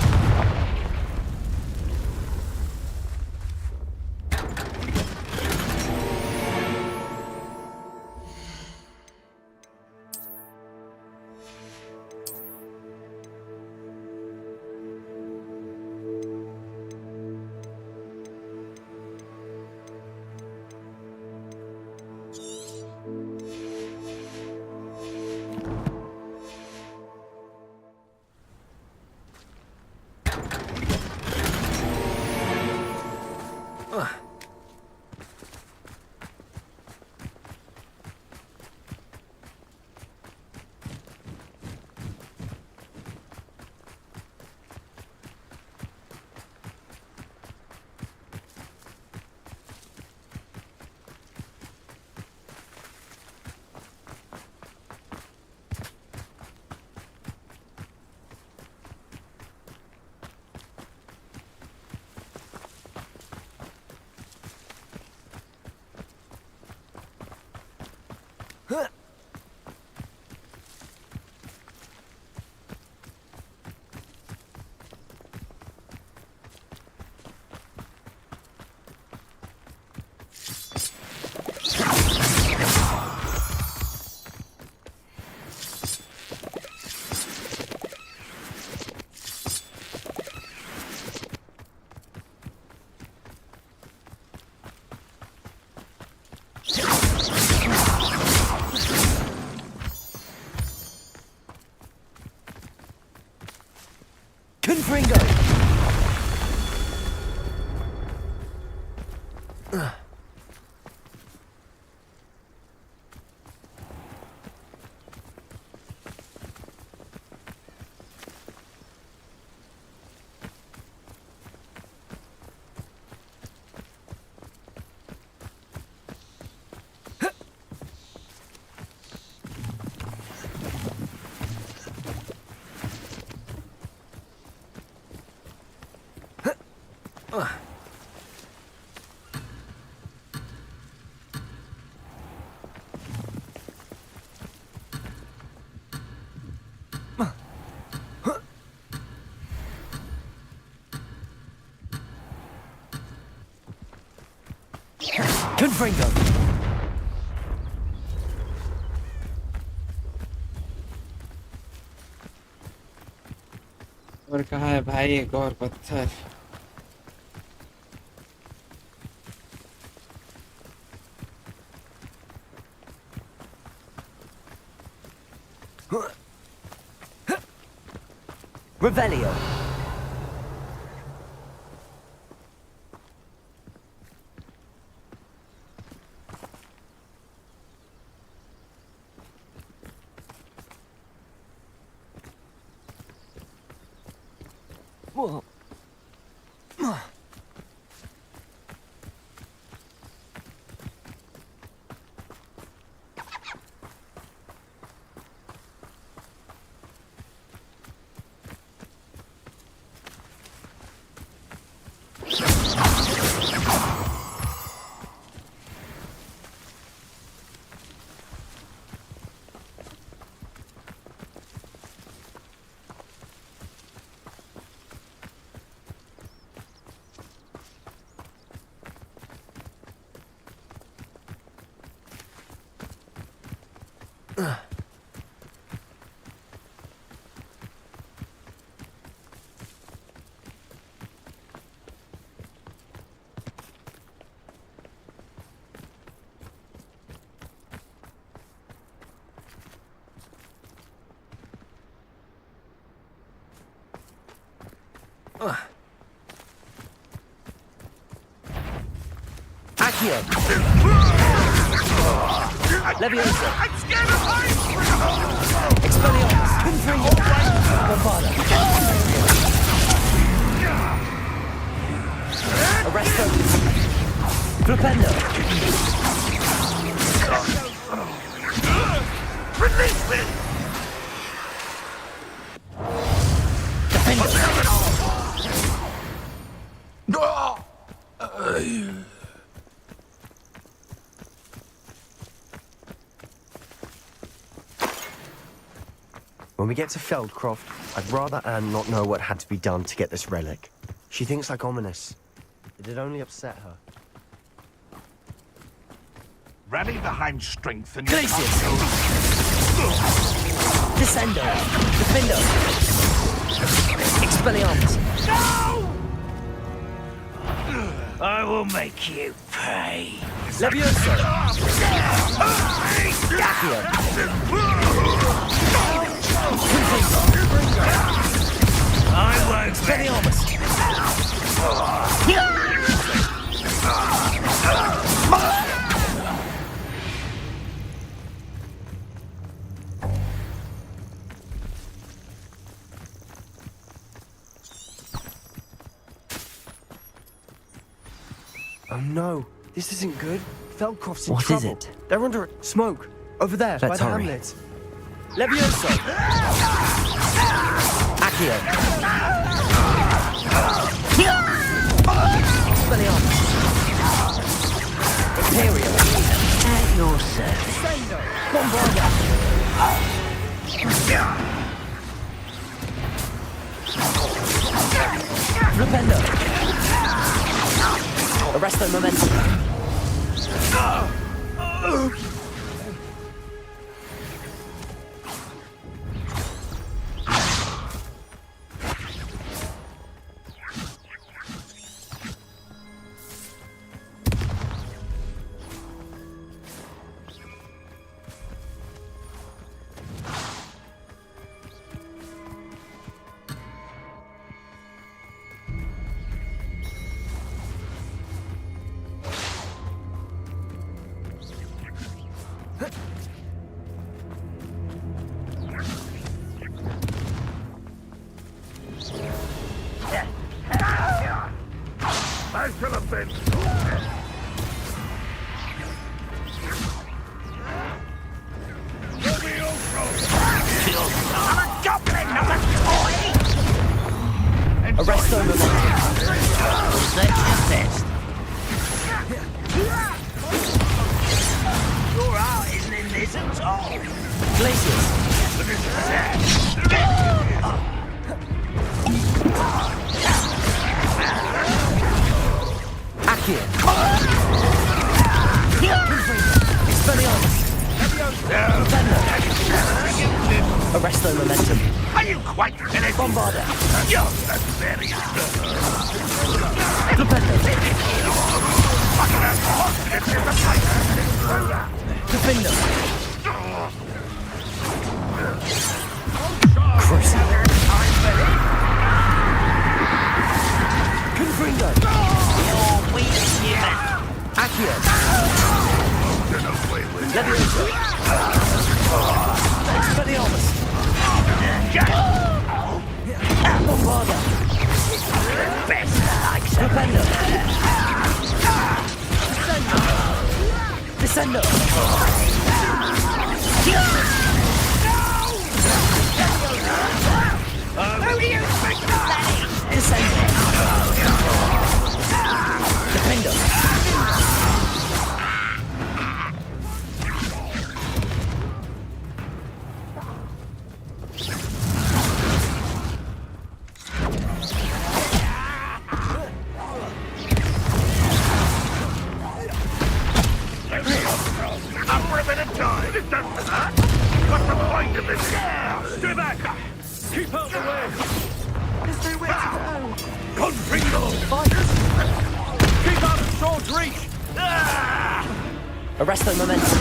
[SPEAKER 6] Confringo. Confringo.
[SPEAKER 1] और कहाँ है भाई एक और पत्थर?
[SPEAKER 6] Revelio. Whoa. Accio. Leviosa.
[SPEAKER 4] I'm scared of heights!
[SPEAKER 6] Expelliarmus! Confringo! Bombarda! Arresto! Flipendo!
[SPEAKER 4] Release me!
[SPEAKER 6] Defendo!
[SPEAKER 2] When we get to Feldcroft, I'd rather Anne not know what had to be done to get this relic. She thinks like ominous. It'd only upset her.
[SPEAKER 4] Rally behind strength and...
[SPEAKER 6] Glacius! Descendo! Defendo! Expelliarmus!
[SPEAKER 4] No! I will make you pay.
[SPEAKER 6] Levioso! Accio!
[SPEAKER 4] I won't.
[SPEAKER 6] Expelliarmus!
[SPEAKER 2] Oh no, this isn't good. Feldcroft's in
[SPEAKER 5] What is
[SPEAKER 2] trouble.
[SPEAKER 5] it?
[SPEAKER 2] They're under smoke. Over there, by
[SPEAKER 5] Let's
[SPEAKER 2] the
[SPEAKER 5] hurry.
[SPEAKER 2] hamlet.
[SPEAKER 6] Levioso! Accio! Expelliarmus! Imperial!
[SPEAKER 4] At your service.
[SPEAKER 6] Bombarda! Flipendo! Arresto momentum!
[SPEAKER 4] I shall avenge I'm a goblin, not a toy!
[SPEAKER 6] Arresto momentum!
[SPEAKER 4] That's your best. Your art isn't in this at all.
[SPEAKER 6] Glacius! Accio! Expelliarmus! Defendo! Arresto momentum!
[SPEAKER 4] Are you quite finished?
[SPEAKER 6] Bombarda!
[SPEAKER 4] You're the very
[SPEAKER 6] Flipendo! Defendo! Crucial! Confringo!
[SPEAKER 4] You're weak, human.
[SPEAKER 6] Accio! Levioso! Expelliarmus! Bombarda!
[SPEAKER 4] Best like so.
[SPEAKER 6] Flipendo! Descendo!
[SPEAKER 4] Who do you think that is?
[SPEAKER 6] Descendo! Defendo!
[SPEAKER 4] Up for a bit of time. It doesn't hurt. What's the point of this? Stay back. Keep out the way.
[SPEAKER 6] There's nowhere to go!
[SPEAKER 4] Confringo. Keep out of sword's reach.
[SPEAKER 6] Arresto momentum!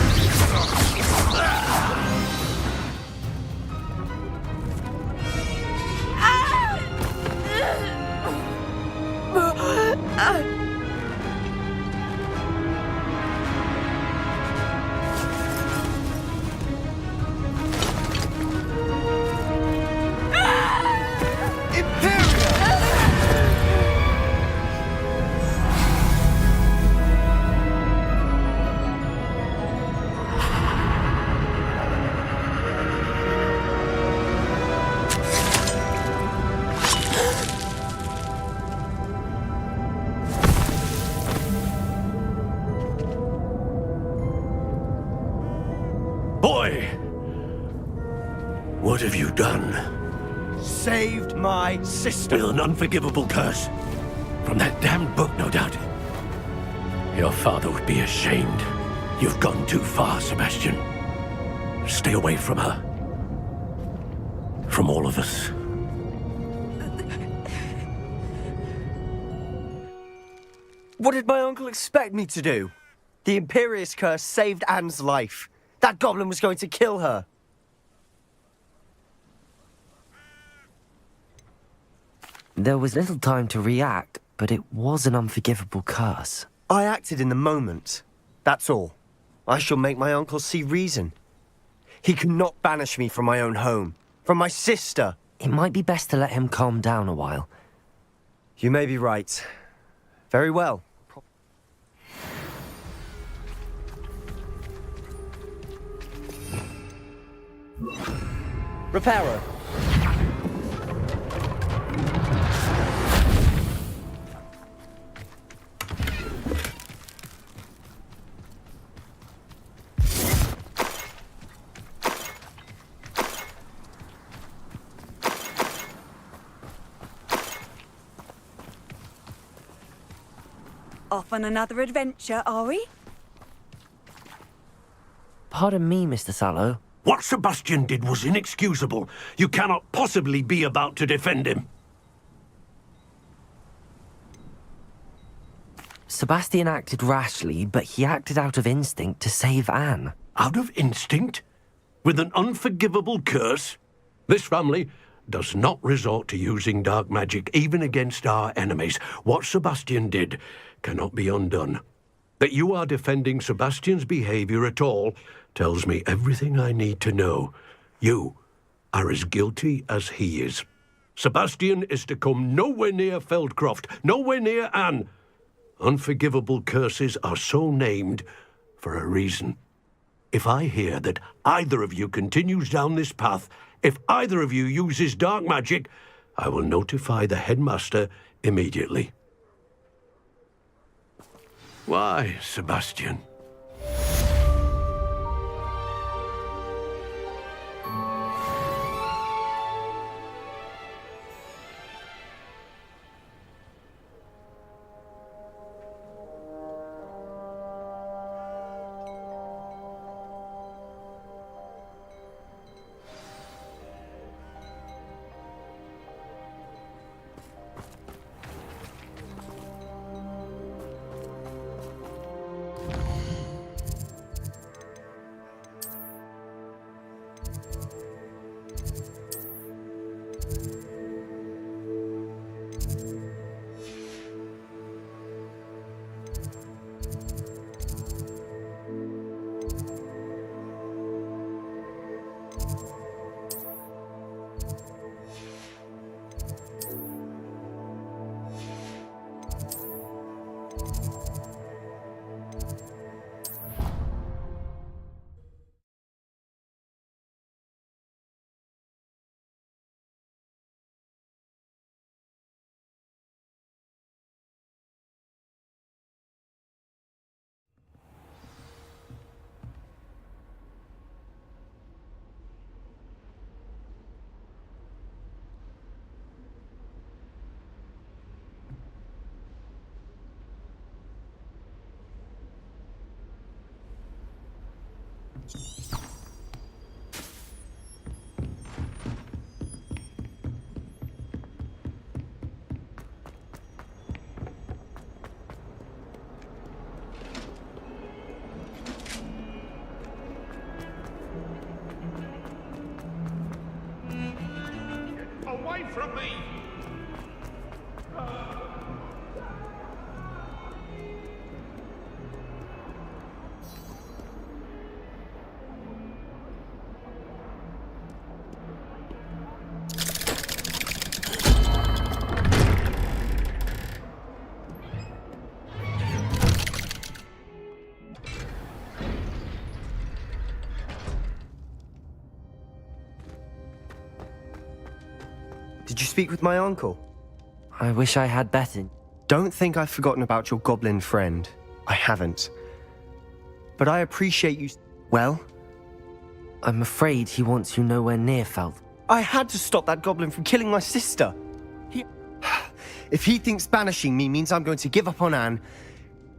[SPEAKER 4] have you done?
[SPEAKER 2] Saved my sister.
[SPEAKER 4] With an unforgivable curse. From that damned book, no doubt. Your father would be ashamed. You've gone too far, Sebastian. Stay away from her. From all of us.
[SPEAKER 2] What did my uncle expect me to do? The Imperious curse saved Anne's life. That goblin was going to kill her.
[SPEAKER 5] There was little time to react, but it was an unforgivable curse.
[SPEAKER 2] I acted in the moment. That's all. I shall make my uncle see reason. He cannot banish me from my own home, from my sister.
[SPEAKER 5] It might be best to let him calm down a while.
[SPEAKER 2] You may be right. Very well. Reparo.
[SPEAKER 3] Off on another adventure, are we?
[SPEAKER 5] Pardon me, Mr. Sallow.
[SPEAKER 4] What Sebastian did was inexcusable. You cannot possibly be about to defend him.
[SPEAKER 5] Sebastian acted rashly, but he acted out of instinct to save Anne.
[SPEAKER 4] Out of instinct? With an unforgivable curse? This family does not resort to using dark magic even against our enemies. What Sebastian did cannot be undone. That you are defending Sebastian's behavior at all tells me everything I need to know. You are as guilty as he is. Sebastian is to come nowhere near Feldcroft, nowhere near Anne. Unforgivable curses are so named for a reason. If I hear that either of you continues down this path, if either of you uses dark magic, I will notify the headmaster immediately. Why, Sebastian? Away from me!
[SPEAKER 2] Did you speak with my uncle?
[SPEAKER 5] I wish I had better.
[SPEAKER 2] Don't think I've forgotten about your goblin friend. I haven't. But I appreciate you... Well?
[SPEAKER 5] I'm afraid he wants you nowhere near Felt.
[SPEAKER 2] I had to stop that goblin from killing my sister. If he thinks banishing me means I'm going to give up on Anne...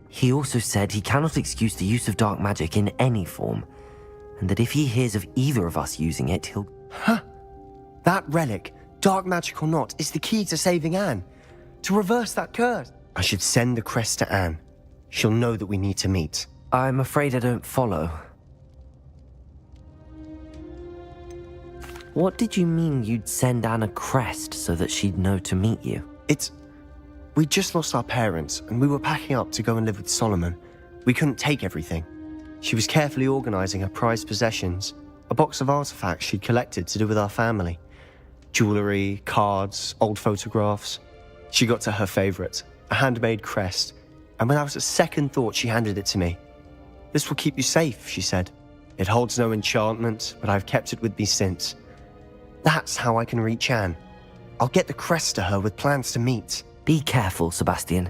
[SPEAKER 5] He also said he cannot excuse the use of dark magic in any form, and that if he hears of either of us using it, he'll...
[SPEAKER 2] That relic, dark magic or not, is the key to saving Anne. To reverse that curse. I should send the crest to Anne. She'll know that we need to meet.
[SPEAKER 5] I'm afraid I don't follow. What did you mean you'd send Anne a crest so that she'd know to meet you?
[SPEAKER 2] We'd just lost our parents, and we were packing up to go and live with Solomon. We couldn't take everything. She was carefully organizing her prized possessions, a box of artifacts she'd collected to do with our family. Jewelry, cards, old photographs. She got to her favorite, a handmade crest, and without a second thought she handed it to me. "This will keep you safe," she said. "It holds no enchantment, but I've kept it with me since. That's how I can reach Anne. I'll get the crest to her with plans to meet."
[SPEAKER 5] Be careful, Sebastian.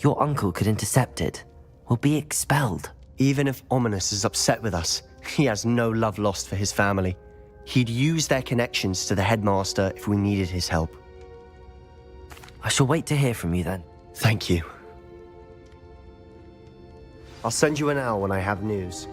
[SPEAKER 5] Your uncle could intercept it. We'll be expelled.
[SPEAKER 2] Even if Ominous is upset with us, he has no love lost for his family. He'd use their connections to the headmaster if we needed his help.
[SPEAKER 5] I shall wait to hear from you then.
[SPEAKER 2] Thank you. I'll send you an owl when I have news.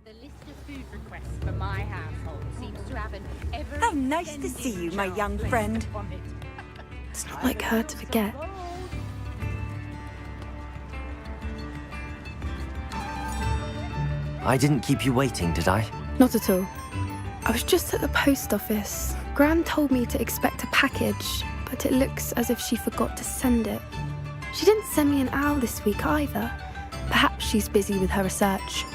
[SPEAKER 8] The list of food requests for my household seems to have an ever
[SPEAKER 3] How nice to see you, my young friend.
[SPEAKER 9] It's not like her to forget.
[SPEAKER 5] I didn't keep you waiting, did I?
[SPEAKER 9] Not at all. I was just at the post office. Gran told me to expect a package, but it looks as if she forgot to send it. She didn't send me an owl this week either. Perhaps she's busy with her research.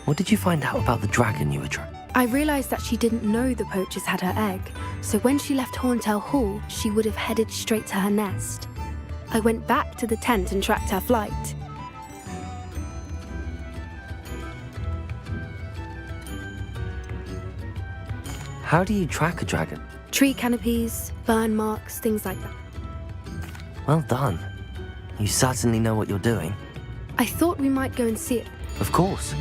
[SPEAKER 5] What did you find out about the dragon you were trying?
[SPEAKER 9] I realised that she didn't know the poachers had her egg, so when she left Horntail Hall, she would have headed straight to her nest. I went back to the tent and tracked her flight.
[SPEAKER 5] How do you track a dragon?
[SPEAKER 9] Tree canopies, burn marks, things like that.
[SPEAKER 5] Well done. You certainly know what you're doing.
[SPEAKER 9] I thought we might go and see it.
[SPEAKER 5] Of course.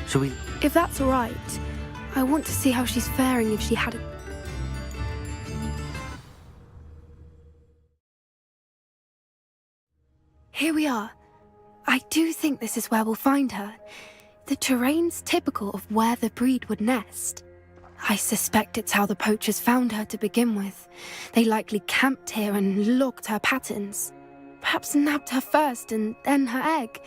[SPEAKER 5] Shall we?
[SPEAKER 9] If that's all right, I want to see how she's faring if she had it. Here we are. I do think this is where we'll find her. The terrain's typical of where the breed would nest. I suspect it's how the poachers found her to begin with. They likely camped here and logged her patterns. Perhaps nabbed her first and then her egg.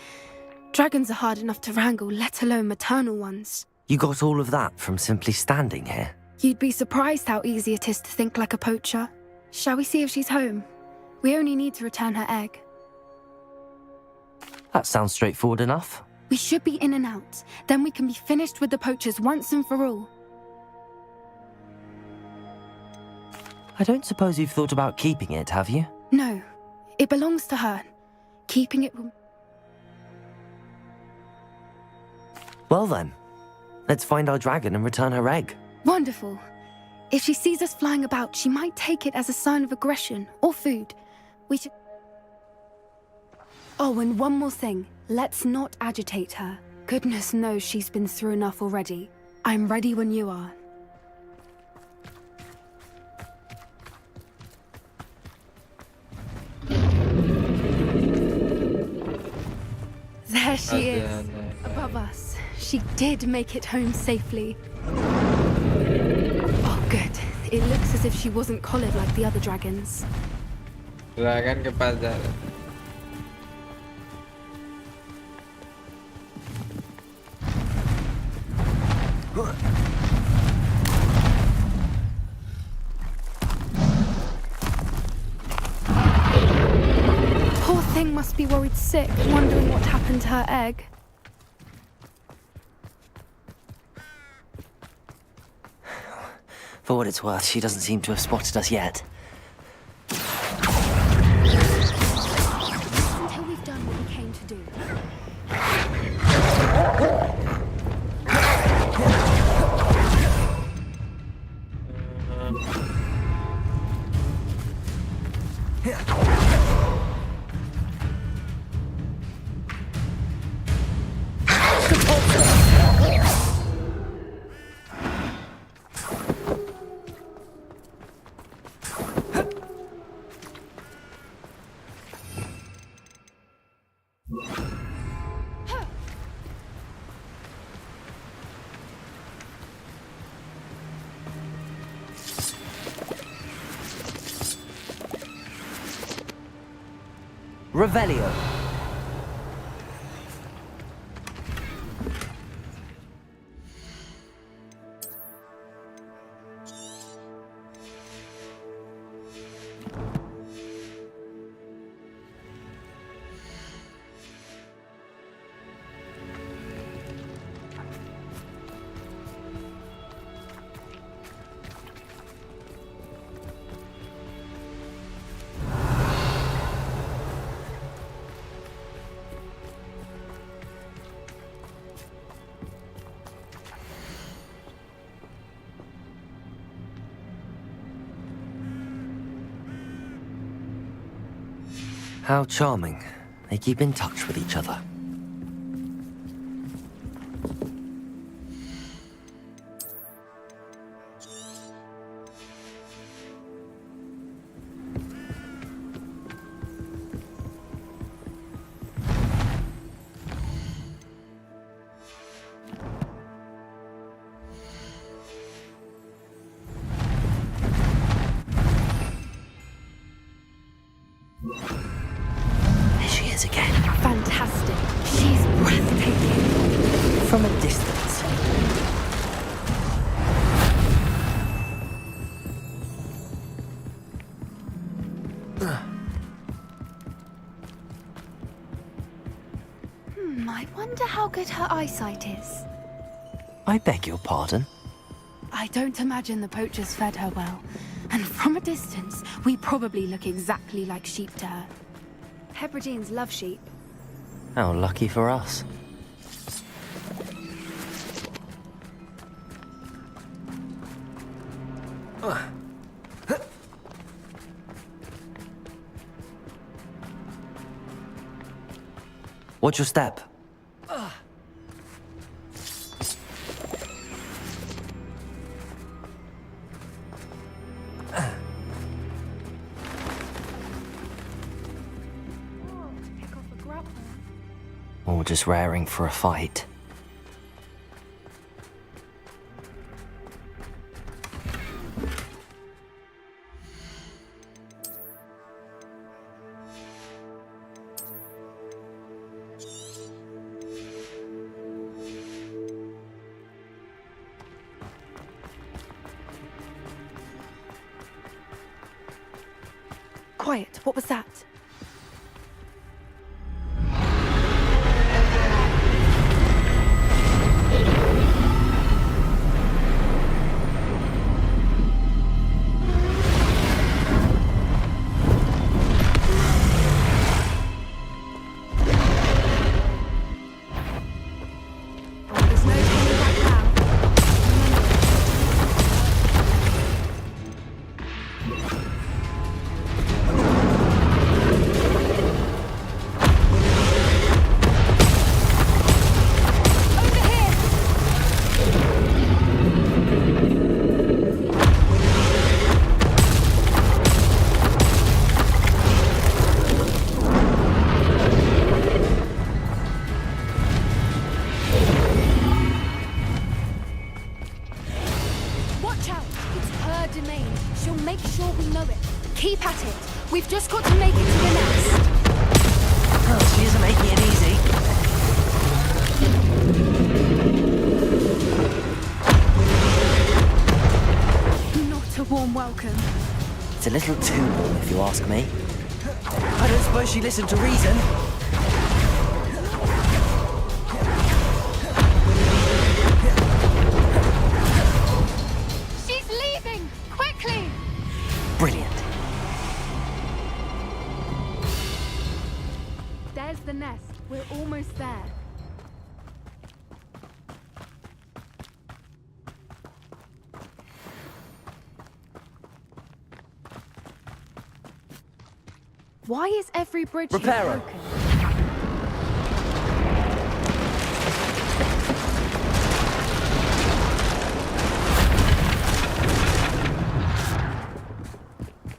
[SPEAKER 9] Dragons are hard enough to wrangle, let alone maternal ones.
[SPEAKER 5] You got all of that from simply standing here?
[SPEAKER 9] You'd be surprised how easy it is to think like a poacher. Shall we see if she's home? We only need to return her egg.
[SPEAKER 5] That sounds straightforward enough.
[SPEAKER 9] We should be in and out. Then we can be finished with the poachers once and for all.
[SPEAKER 5] I don't suppose you've thought about keeping it, have you?
[SPEAKER 9] No, it belongs to her. Keeping it will...
[SPEAKER 5] Well then, let's find our dragon and return her egg.
[SPEAKER 9] Wonderful. If she sees us flying about, she might take it as a sign of aggression or food. We should... Oh, and one more thing. Let's not agitate her. Goodness knows she's been through enough already. I'm ready when you are. There she is, above us. She did make it home safely. Oh, good. It looks as if she wasn't collared like the other dragons.
[SPEAKER 1] Dragon के पास जा रहा है.
[SPEAKER 9] Poor thing must be worried sick, wondering what happened to her egg.
[SPEAKER 5] For what it's worth, she doesn't seem to have spotted us yet.
[SPEAKER 9] Until we've done what we came to do.
[SPEAKER 5] Revelio. How charming. They keep in touch with each other. There she is again.
[SPEAKER 9] Fantastic. She's breathtaking.
[SPEAKER 5] From a distance.
[SPEAKER 9] I wonder how good her eyesight is.
[SPEAKER 5] I beg your pardon?
[SPEAKER 9] I don't imagine the poachers fed her well. And from a distance, we probably look exactly like sheep to her. Hebrideans love sheep.
[SPEAKER 5] How lucky for us. Watch your step.
[SPEAKER 9] Pick off a grub.
[SPEAKER 5] Or just raring for a fight.
[SPEAKER 9] Quiet, what was that? There's no turning back now. remain. She'll make sure we know it. Keep at it. We've just got to make it to the nest.
[SPEAKER 5] Oh, she isn't making it easy.
[SPEAKER 9] Not a warm welcome.
[SPEAKER 5] It's a little too warm, if you ask me. I don't suppose she listened to reason.
[SPEAKER 9] She's leaving! Quickly!
[SPEAKER 5] Brilliant.
[SPEAKER 9] There's the nest. We're almost there. Why is every bridge here
[SPEAKER 6] Reparo.
[SPEAKER 9] broken?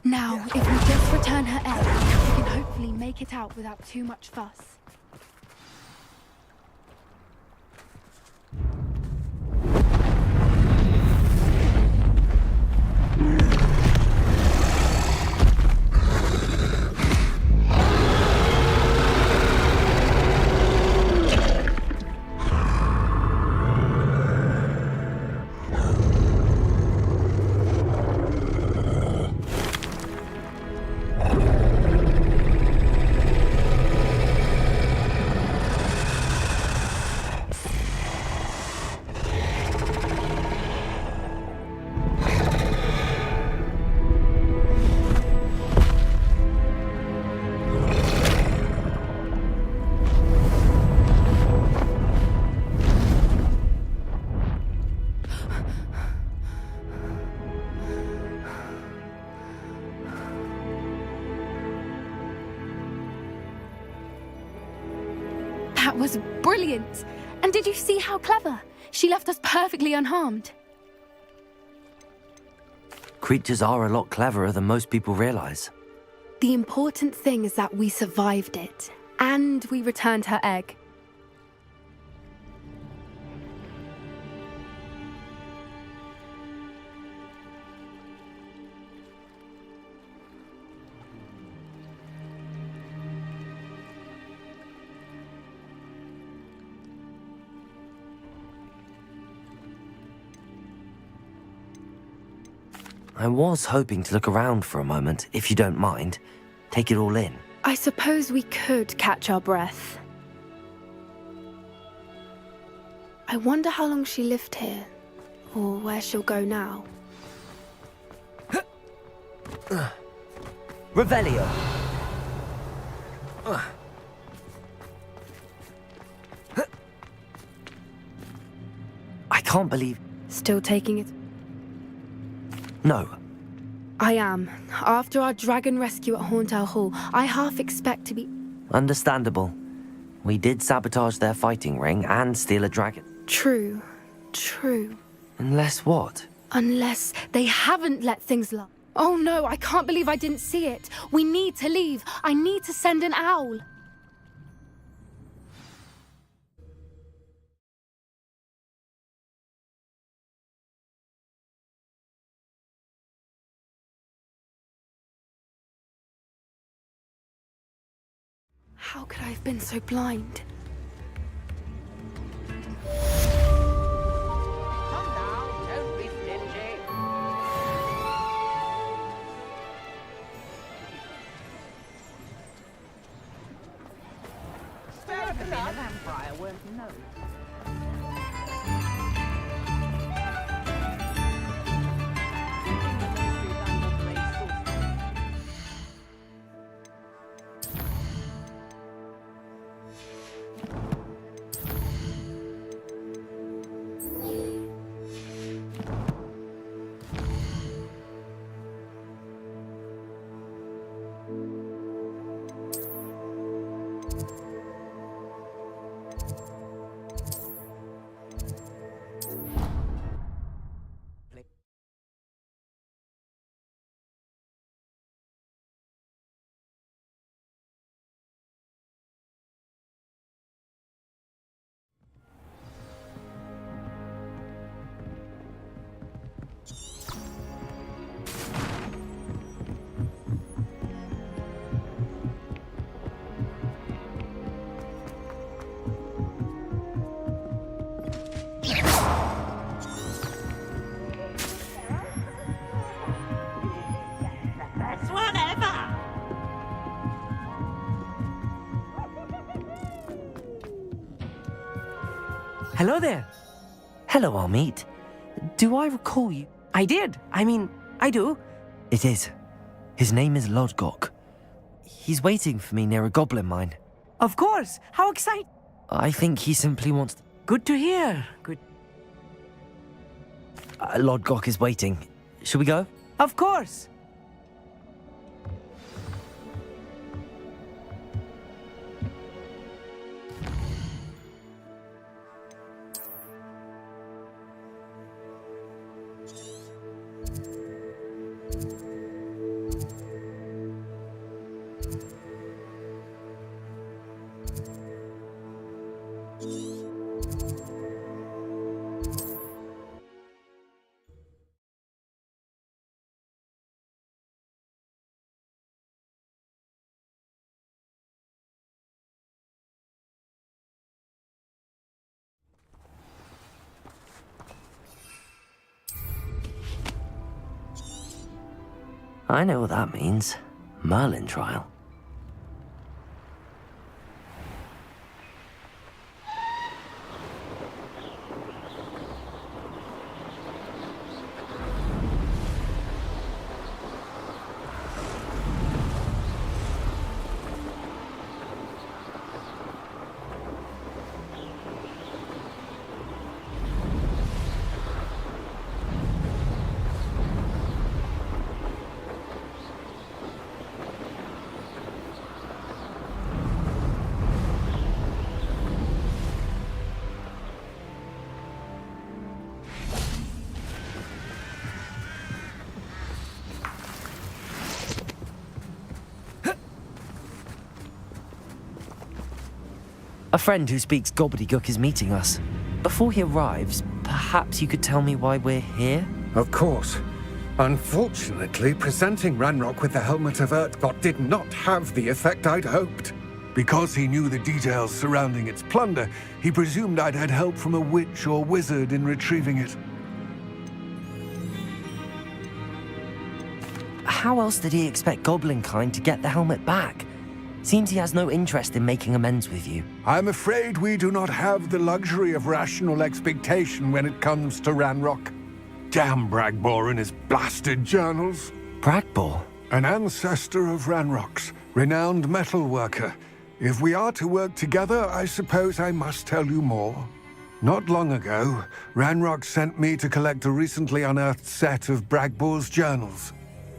[SPEAKER 9] Now, if we just return her egg, we can hopefully make it out without too much fuss. That was brilliant! And did you see how clever? She left us perfectly unharmed.
[SPEAKER 5] Creatures are a lot cleverer than most people realize.
[SPEAKER 9] The important thing is that we survived it. And we returned her egg.
[SPEAKER 5] I was hoping to look around for a moment, if you don't mind. Take it all in.
[SPEAKER 9] I suppose we could catch our breath. I wonder how long she lived here, or where she'll go now.
[SPEAKER 6] Revelio.
[SPEAKER 5] I can't believe...
[SPEAKER 9] Still taking it?
[SPEAKER 5] No.
[SPEAKER 9] I am. After our dragon rescue at Hauntow Hall, I half expect to be...
[SPEAKER 5] Understandable. We did sabotage their fighting ring and steal a dragon.
[SPEAKER 9] True. True.
[SPEAKER 5] Unless what?
[SPEAKER 9] Unless they haven't let things lie. Oh no, I can't believe I didn't see it. We need to leave. I need to send an owl. How could I have been so blind?
[SPEAKER 8] Come now, don't be stingy. Spare the vampire won't know.
[SPEAKER 6] Hello there.
[SPEAKER 5] Hello, Amit. Do I recall you?
[SPEAKER 6] I did. I mean, I do.
[SPEAKER 5] It is. His name is Lodgok. He's waiting for me near a goblin mine.
[SPEAKER 6] Of course. How exciting.
[SPEAKER 5] I think he simply wants...
[SPEAKER 6] Good to hear. Good.
[SPEAKER 5] Lodgok is waiting. Shall we go?
[SPEAKER 6] Of course.
[SPEAKER 5] I know what that means. Merlin trial. A friend who speaks gobbledygook is meeting us. Before he arrives, perhaps you could tell me why we're here?
[SPEAKER 10] Of course. Unfortunately, presenting Ranrock with the Helmet of Urtkot did not have the effect I'd hoped. Because he knew the details surrounding its plunder, he presumed I'd had help from a witch or wizard in retrieving it.
[SPEAKER 5] How else did he expect Goblinkind to get the helmet back? Seems he has no interest in making amends with you.
[SPEAKER 10] I'm afraid we do not have the luxury of rational expectation when it comes to Ranrock. Damn Bragbor and his blasted journals.
[SPEAKER 5] Bragbor?
[SPEAKER 10] An ancestor of Ranrock's, renowned metalworker. If we are to work together, I suppose I must tell you more. Not long ago, Ranrock sent me to collect a recently unearthed set of Bragbor's journals.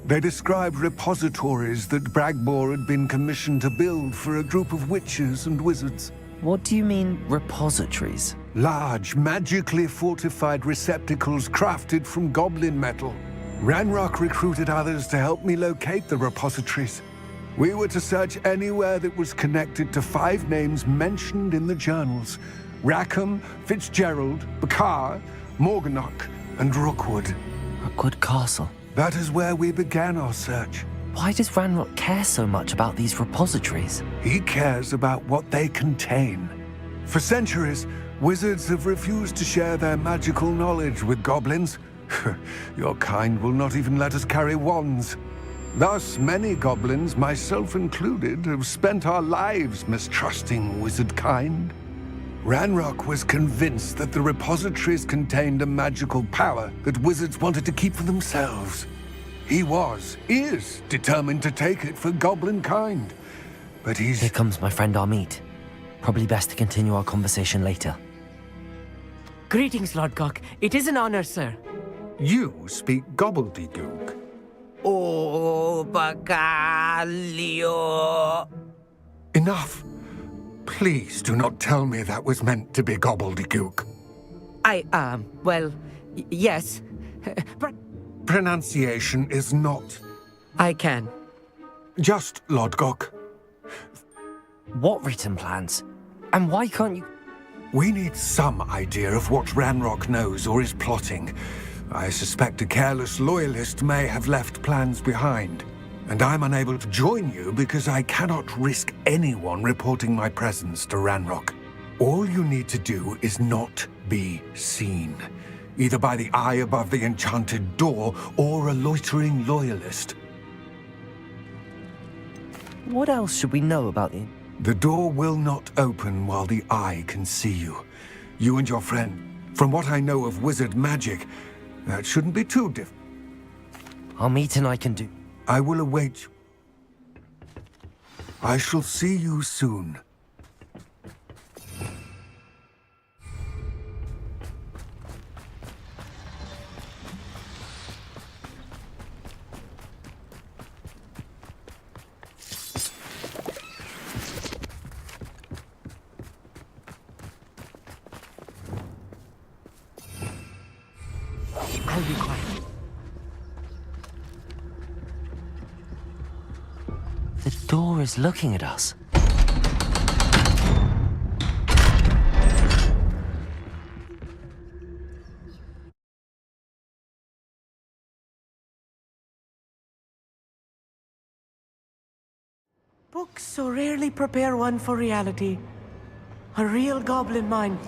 [SPEAKER 10] They described repositories that Bragbor had been commissioned to build for a group of witches and wizards.
[SPEAKER 5] What do you mean, repositories?
[SPEAKER 10] Large, magically fortified receptacles crafted from goblin metal. Ranrock recruited others to help me locate the repositories. We were to search anywhere that was connected to 5 names mentioned in the journals: Rackham, Fitzgerald, Bakar, Morganach, and Rookwood.
[SPEAKER 5] Rookwood Castle.
[SPEAKER 10] That is where we began our search.
[SPEAKER 5] Why does Ranrock care so much about these repositories?
[SPEAKER 10] He cares about what they contain. For centuries, wizards have refused to share their magical knowledge with goblins. Your kind will not even let us carry wands. Thus, many goblins, myself included, have spent our lives mistrusting wizard kind. Ranrock was convinced that the repositories contained a magical power that wizards wanted to keep for themselves. He is determined to take it for goblin kind. But he's...
[SPEAKER 5] Here comes my friend Amit. Probably best to continue our conversation later.
[SPEAKER 6] Greetings, Lodgok. It is an honor, sir.
[SPEAKER 10] You speak gobbledygook.
[SPEAKER 6] Oh, Bacalio.
[SPEAKER 10] Enough. Please do not tell me that was meant to be gobbledygook.
[SPEAKER 6] Well, yes.
[SPEAKER 10] Pronunciation is not.
[SPEAKER 6] I can.
[SPEAKER 10] Just Lodgok.
[SPEAKER 5] What written plans? And why can't you...
[SPEAKER 10] We need some idea of what Ranrock knows or is plotting. I suspect a careless loyalist may have left plans behind. And I'm unable to join you because I cannot risk anyone reporting my presence to Ranrock. All you need to do is not be seen, either by the eye above the enchanted door or a loitering loyalist.
[SPEAKER 5] What else should we know about the...
[SPEAKER 10] The door will not open while the eye can see you. You and your friend. From what I know of wizard magic, that shouldn't be too difficult.
[SPEAKER 5] I'll meet and I can do.
[SPEAKER 10] I will await you. I shall see you soon.
[SPEAKER 6] I'll be quiet.
[SPEAKER 5] The door is looking at us.
[SPEAKER 6] Books so rarely prepare one for reality. A real goblin mine.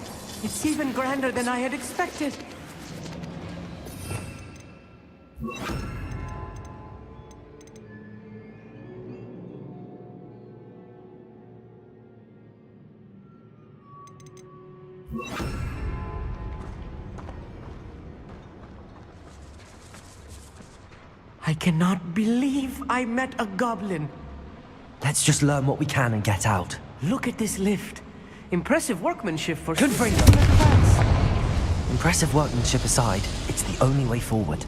[SPEAKER 6] It's even grander than I had expected. I cannot believe I met a goblin.
[SPEAKER 5] Let's just learn what we can and get out.
[SPEAKER 6] Look at this lift. Impressive workmanship for
[SPEAKER 5] Good for you.
[SPEAKER 6] someone at class.
[SPEAKER 5] Impressive workmanship aside, it's the only way forward.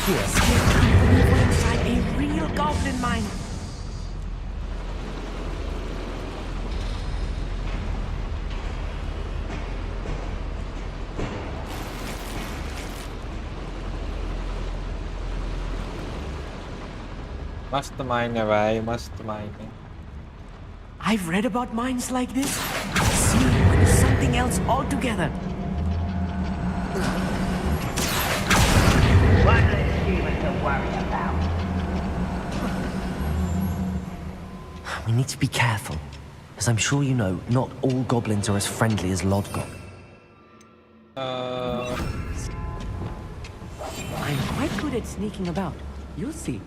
[SPEAKER 6] Inside a real goblin mine.
[SPEAKER 1] मस्त mine है भाई, मस्त mine है.
[SPEAKER 6] I've read about mines like this. Seeing one is something else altogether.
[SPEAKER 11] One less human to worry about.
[SPEAKER 5] We need to be careful. As I'm sure you know, not all goblins are as friendly as Lodgok.
[SPEAKER 6] I'm quite good at sneaking about. You'll see.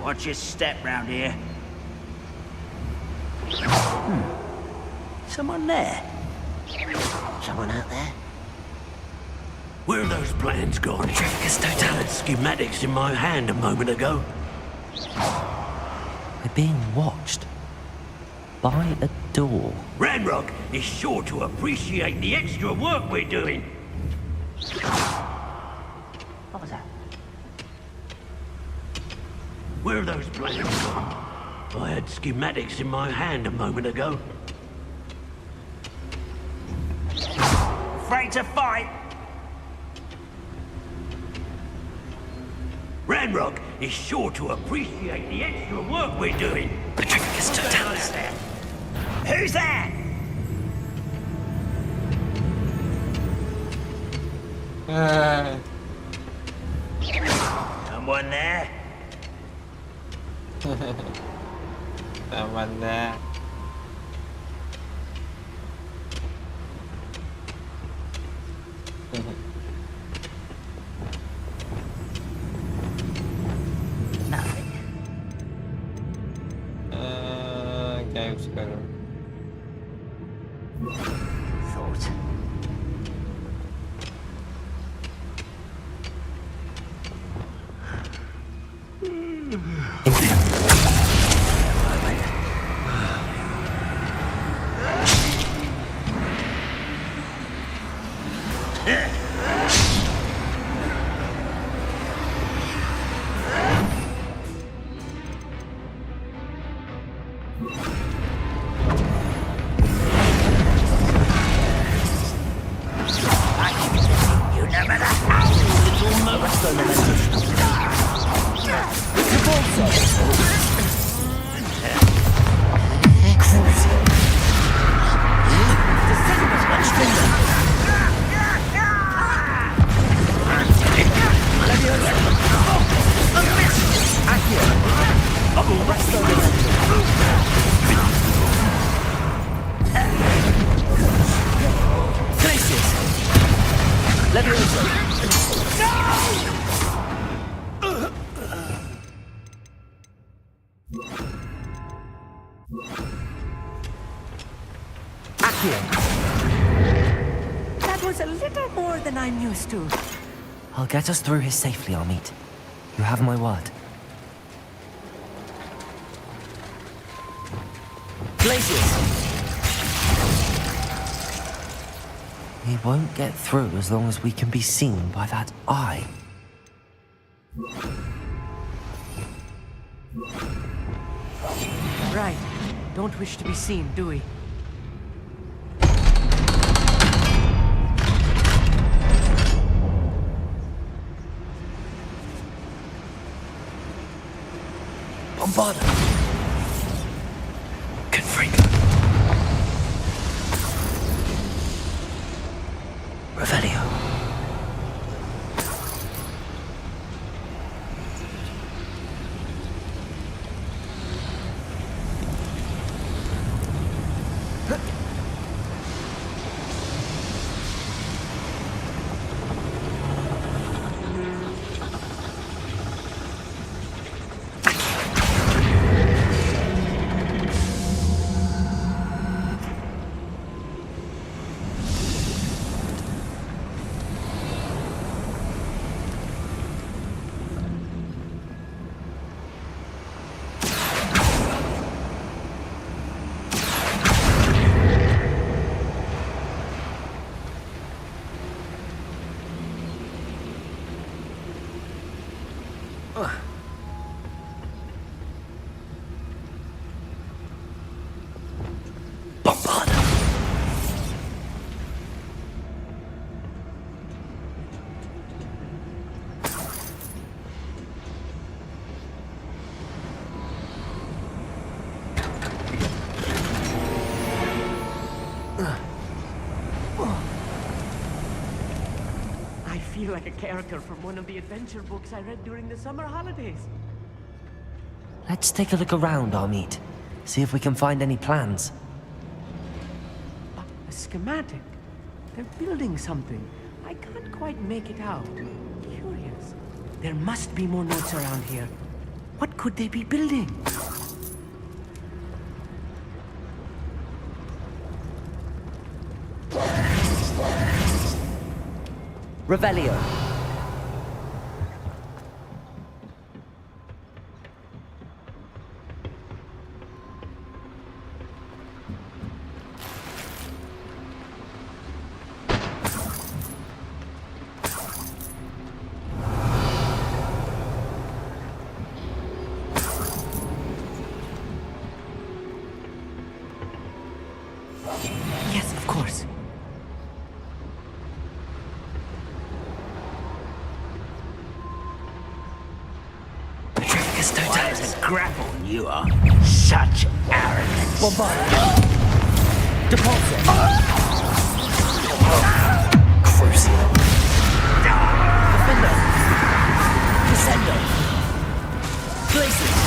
[SPEAKER 11] Watch your step round here. Someone there? Someone out there?
[SPEAKER 4] Where are those plans gone?
[SPEAKER 5] Trickus totalis.
[SPEAKER 4] Schematics in my hand a moment ago.
[SPEAKER 5] We're being watched. By a door.
[SPEAKER 4] Ranrock is sure to appreciate the extra work we're doing.
[SPEAKER 11] What was that?
[SPEAKER 4] Where are those plans gone? I had schematics in my hand a moment ago.
[SPEAKER 11] Afraid to fight?
[SPEAKER 4] Ranrock is sure to appreciate the extra work we're doing.
[SPEAKER 5] Trickus totalis.
[SPEAKER 11] Who's that? Someone there?
[SPEAKER 1] Someone there.
[SPEAKER 11] Nothing.
[SPEAKER 1] क्या use करूं?
[SPEAKER 11] Thought. You never
[SPEAKER 4] I'm all
[SPEAKER 5] here.
[SPEAKER 6] That was a little more than I'm used to.
[SPEAKER 5] I'll get us through here safely, Amit. You have my word. Glaciers! We won't get through as long as we can be seen by that eye.
[SPEAKER 6] Right. Don't wish to be seen, do we?
[SPEAKER 5] Bombarda! Confringo! Revelio! Bombarda!
[SPEAKER 6] I feel like a character from one of the adventure books I read during the summer holidays.
[SPEAKER 5] Let's take a look around, Amit. See if we can find any plans.
[SPEAKER 6] A schematic. They're building something. I can't quite make it out. Curious. There must be more notes around here. What could they be building?
[SPEAKER 5] Revelio!
[SPEAKER 6] Yes, of course.
[SPEAKER 11] What a grapple you are. Such arrogance.
[SPEAKER 5] Bombarda! Depulso! Crucio! Defendo! Descendo! Glaciers!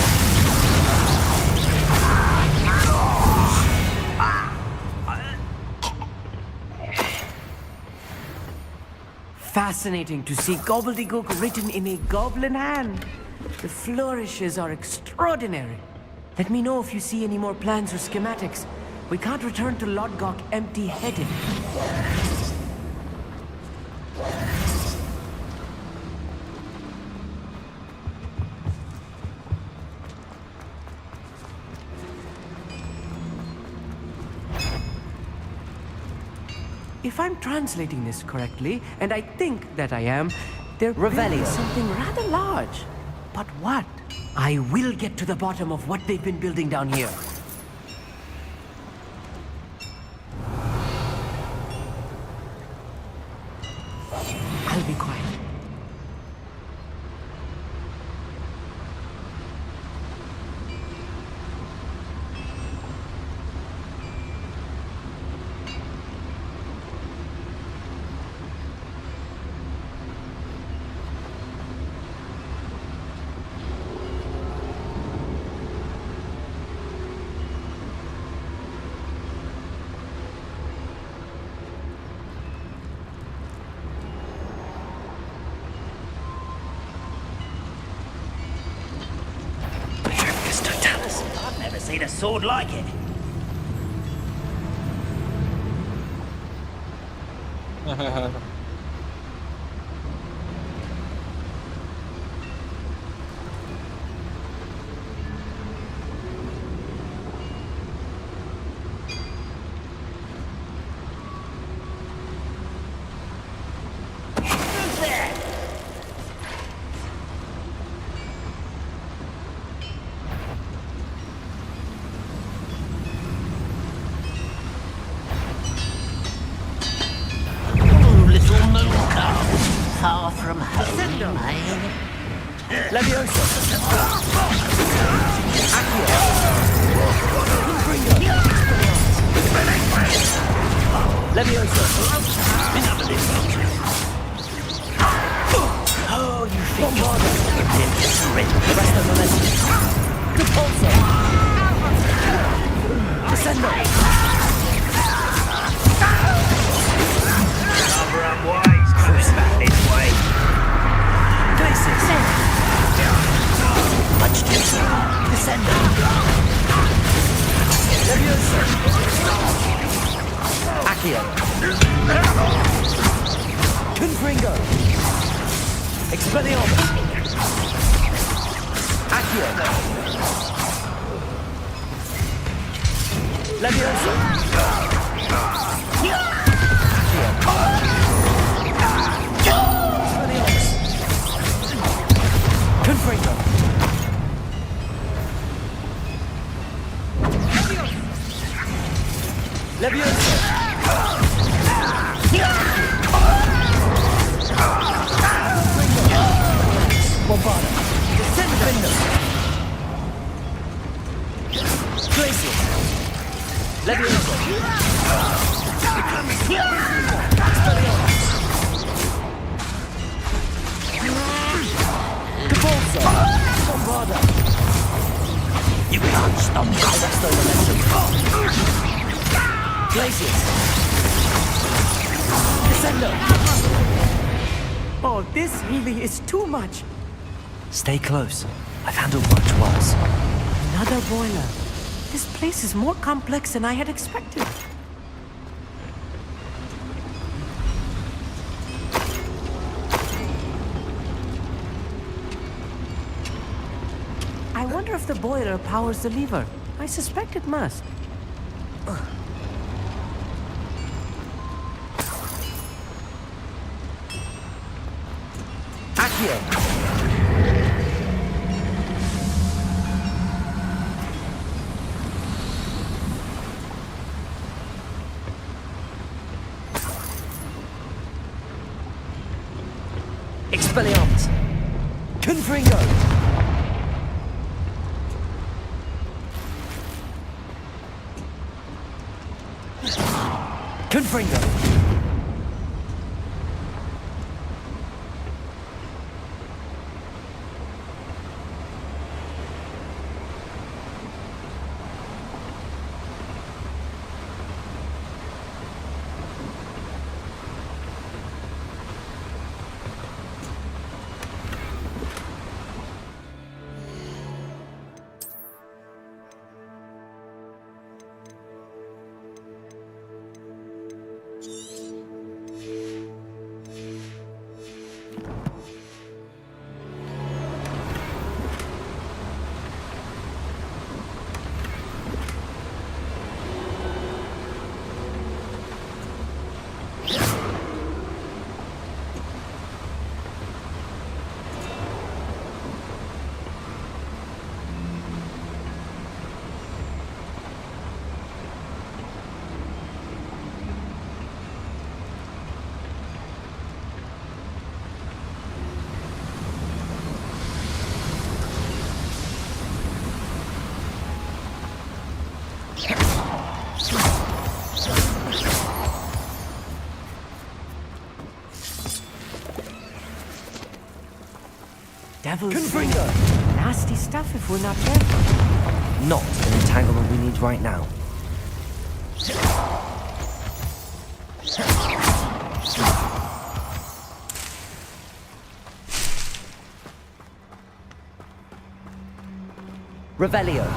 [SPEAKER 6] Fascinating to see gobbledygook written in a goblin hand. The flourishes are extraordinary. Let me know if you see any more plans or schematics. We can't return to Lodgok empty-headed. If I'm translating this correctly, and I think that I am, they're building something rather large. But what? I will get to the bottom of what they've been building down here. I'll be quiet.
[SPEAKER 11] I've never seen a sword like it. Little moon cow, far from home, eh?
[SPEAKER 6] Leviosa! Leviosa!
[SPEAKER 11] Oh, you think you're
[SPEAKER 6] Arrest the momentum. Repulsor! Descendo!
[SPEAKER 11] cover up wise, cruise back this way.
[SPEAKER 6] Places!
[SPEAKER 11] Much too slow.
[SPEAKER 6] Descendo! Leviosa! Accio! Confringo! Expelliarmus! Accio! Leviosa! Accio! Expelliarmus! Confringo! Leviosa! Bombarda! Defender! Glacius! Leviosa! Expelliarmus! Capulso! Bombarda!
[SPEAKER 11] You can't stop me.
[SPEAKER 6] Arrest the momentum! Glacius! Descendo! Oh, this really is too much!
[SPEAKER 5] Stay close. I've handled much worse.
[SPEAKER 6] Another boiler. This place is more complex than I had expected. I wonder if the boiler powers the lever. I suspect it must. Accio! Expelliarmus! Confringo! Confringo! Devil's
[SPEAKER 5] Confringo!
[SPEAKER 6] nasty stuff if we're not careful.
[SPEAKER 5] Not an entanglement we need right now. Revelio.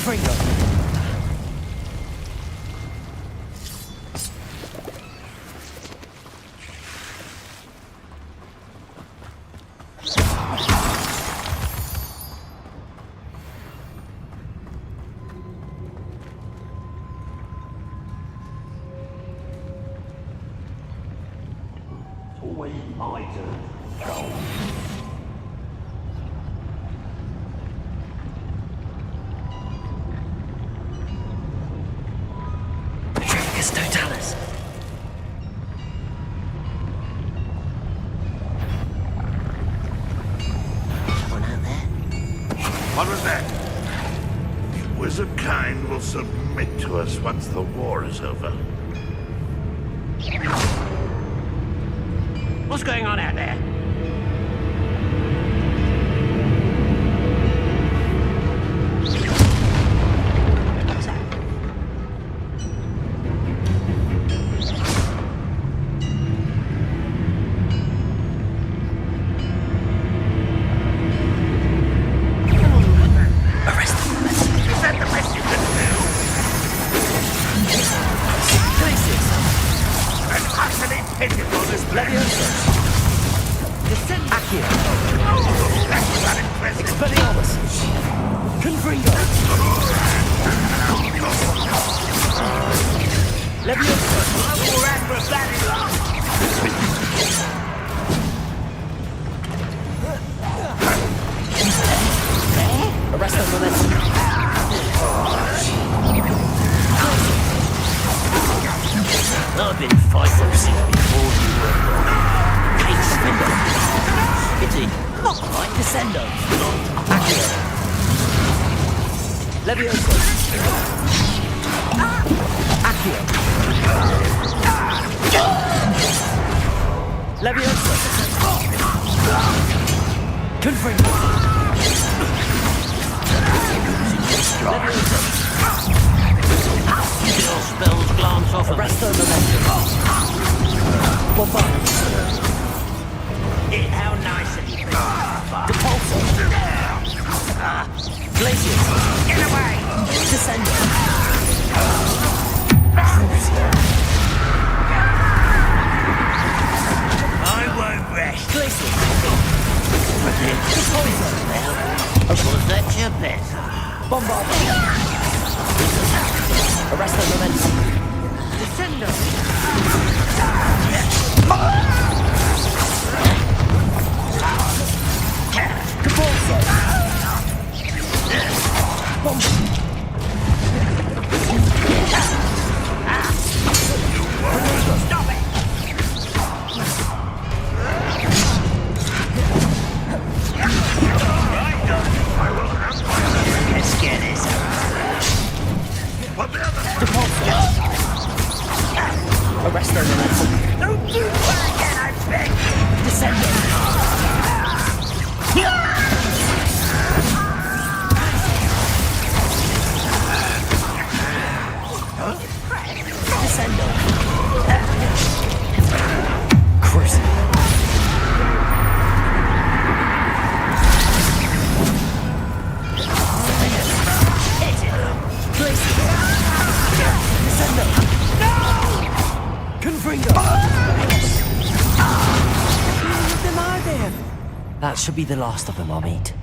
[SPEAKER 6] Confringo.
[SPEAKER 11] Always my turn.
[SPEAKER 5] Petrificus totalis. Someone out there?
[SPEAKER 12] What was that? The wizard kind will submit to us once the war is over.
[SPEAKER 11] What's going on out there?
[SPEAKER 5] Arrest them.
[SPEAKER 12] Is that the best you can do?
[SPEAKER 5] Places.
[SPEAKER 12] An utterly pitiful display.
[SPEAKER 5] Descend. Accio.
[SPEAKER 12] That's not impressive.
[SPEAKER 5] Expelliarmus. Confringo. Leviosa.
[SPEAKER 12] We're at for battle.
[SPEAKER 5] Arrest them, momentum.
[SPEAKER 11] I've been fighting since before you were born. Case Spindle. Pity. Not quite. Descendo.
[SPEAKER 5] Accio. Leviosa. Accio. Leviosa. Confringo. Leviosa.
[SPEAKER 11] Still spells glance off of me.
[SPEAKER 5] Arresto momentum. Bombard.
[SPEAKER 11] How nice of you.
[SPEAKER 5] Depulso. Glacius.
[SPEAKER 11] Get away!
[SPEAKER 5] Descendo.
[SPEAKER 11] I won't rest.
[SPEAKER 5] Glacius.
[SPEAKER 11] Was that your best?
[SPEAKER 5] Bombard. Arresto momentum.
[SPEAKER 11] Descendo.
[SPEAKER 5] Depulso.
[SPEAKER 11] Stop it! Let's get this.
[SPEAKER 5] Arresto momentum.
[SPEAKER 11] Don't do that again, I beg!
[SPEAKER 5] Descendo. Descendo. Cruising. Descendo. Confringo. That should be the last of them, I'll meet.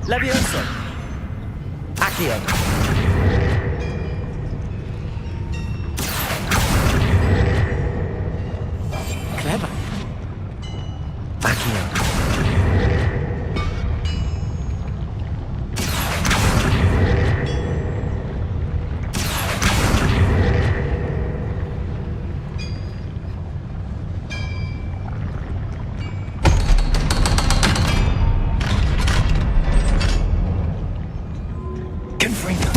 [SPEAKER 5] Leviosa. Accio. Clever. Accio. Confringo.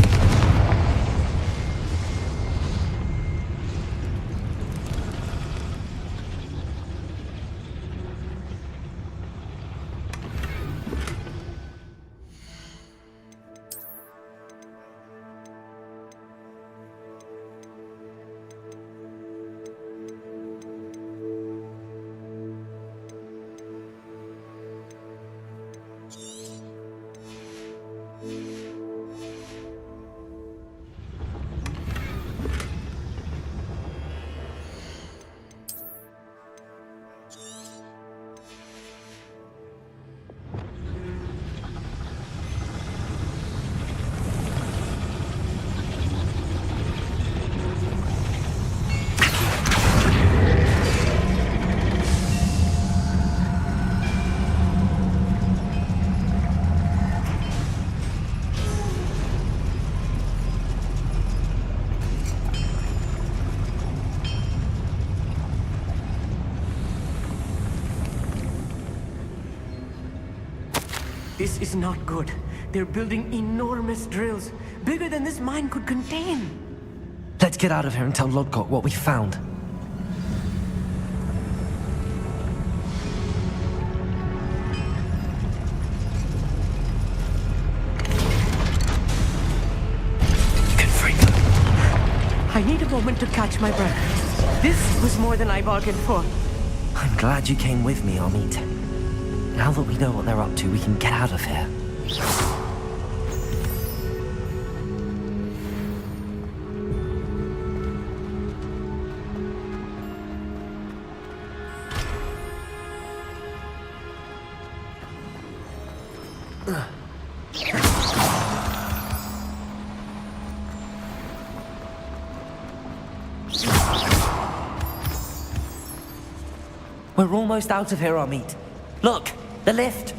[SPEAKER 6] This is not good. They're building enormous drills, bigger than this mine could contain.
[SPEAKER 5] Let's get out of here and tell Lodgok what we found.
[SPEAKER 6] I need a moment to catch my breath. This was more than I bargained for.
[SPEAKER 5] I'm glad you came with me, Amit. Now that we know what they're up to, we can get out of here. We're almost out of here, Amit. Look, the lift.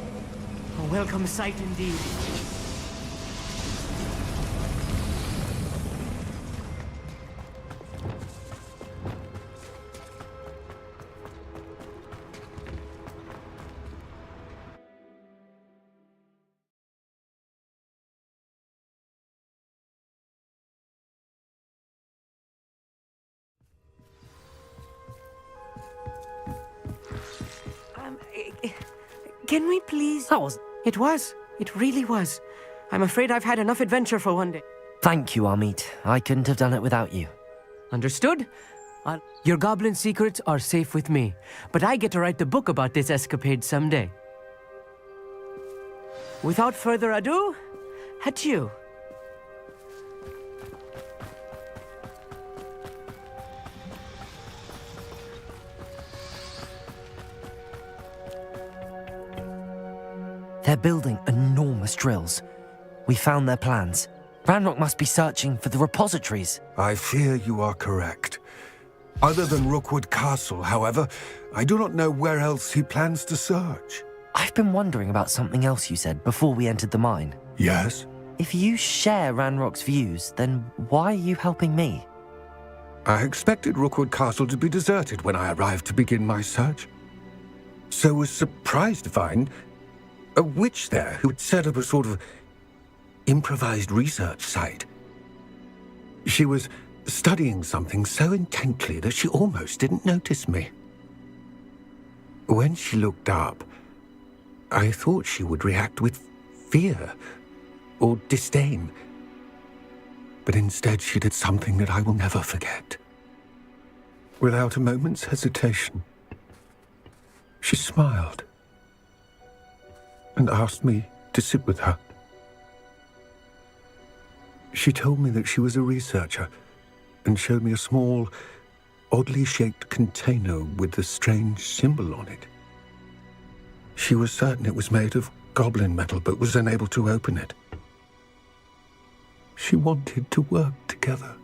[SPEAKER 6] A welcome sight indeed. Can we please...
[SPEAKER 5] That was...
[SPEAKER 6] It was. It really was. I'm afraid I've had enough adventure for one day.
[SPEAKER 5] Thank you, Amit. I couldn't have done it without you.
[SPEAKER 6] Understood? Your goblin secrets are safe with me, but I get to write the book about this escapade someday. Without further ado, adieu.
[SPEAKER 5] They're building enormous drills. We found their plans. Ranrock must be searching for the repositories.
[SPEAKER 10] I fear you are correct. Other than Rookwood Castle, however, I do not know where else he plans to search.
[SPEAKER 5] I've been wondering about something else you said before we entered the mine.
[SPEAKER 10] Yes?
[SPEAKER 5] If you share Ranrock's views, then why are you helping me?
[SPEAKER 10] I expected Rookwood Castle to be deserted when I arrived to begin my search. So was surprised to find a witch there who had set up a sort of improvised research site. She was studying something so intently that she almost didn't notice me. When she looked up, I thought she would react with fear or disdain. But instead she did something that I will never forget. Without a moment's hesitation, she smiled and asked me to sit with her. She told me that she was a researcher and showed me a small, oddly shaped container with a strange symbol on it. She was certain it was made of goblin metal, but was unable to open it. She wanted to work together.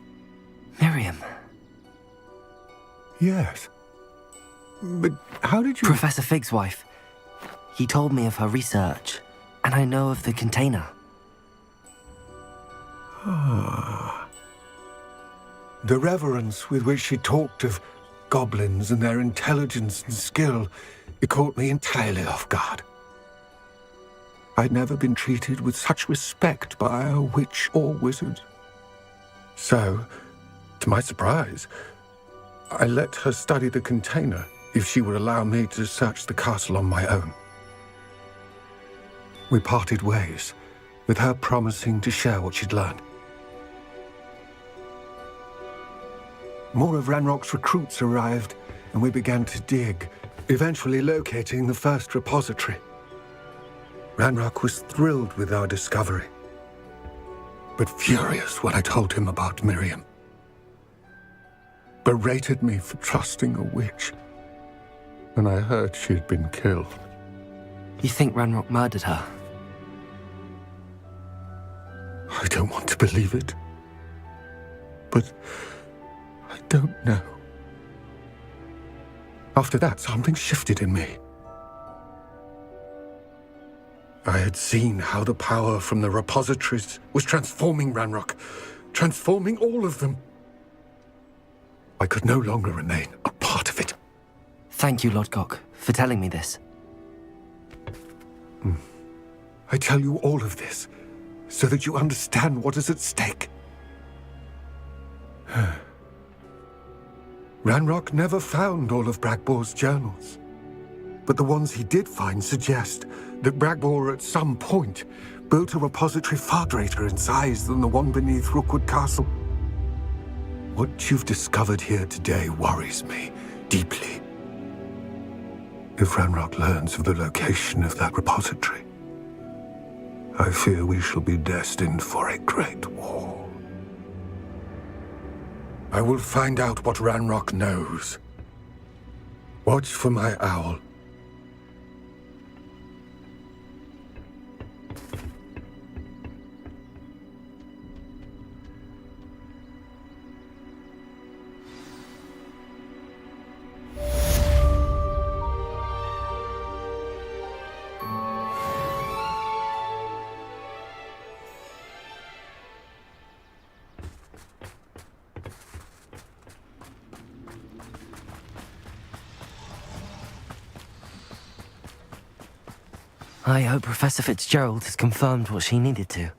[SPEAKER 5] Miriam.
[SPEAKER 10] Yes. But how did you...
[SPEAKER 5] Professor Fig's wife. He told me of her research, and I know of the container.
[SPEAKER 10] Ah. The reverence with which she talked of goblins and their intelligence and skill, it caught me entirely off guard. I'd never been treated with such respect by a witch or wizard. So, to my surprise, I let her study the container if she would allow me to search the castle on my own. We parted ways, with her promising to share what she'd learned. More of Ranrock's recruits arrived, and we began to dig, eventually locating the first repository. Ranrock was thrilled with our discovery, but furious when I told him about Miriam. Berated me for trusting a witch, and I heard she had been killed.
[SPEAKER 5] You think Ranrock murdered her?
[SPEAKER 10] I don't want to believe it, but I don't know. After that, something shifted in me. I had seen how the power from the repositories was transforming Ranrock, transforming all of them. I could no longer remain a part of it.
[SPEAKER 5] Thank you, Lodgok, for telling me this.
[SPEAKER 10] I tell you all of this so that you understand what is at stake. Ranrock never found all of Bragbor's journals, but the ones he did find suggest that Bragbor at some point built a repository far greater in size than the one beneath Rookwood Castle. What you've discovered here today worries me deeply. If Ranrock learns of the location of that repository, I fear we shall be destined for a great war. I will find out what Ranrock knows. Watch for my owl.
[SPEAKER 5] I hope Professor Fitzgerald has confirmed what she needed to.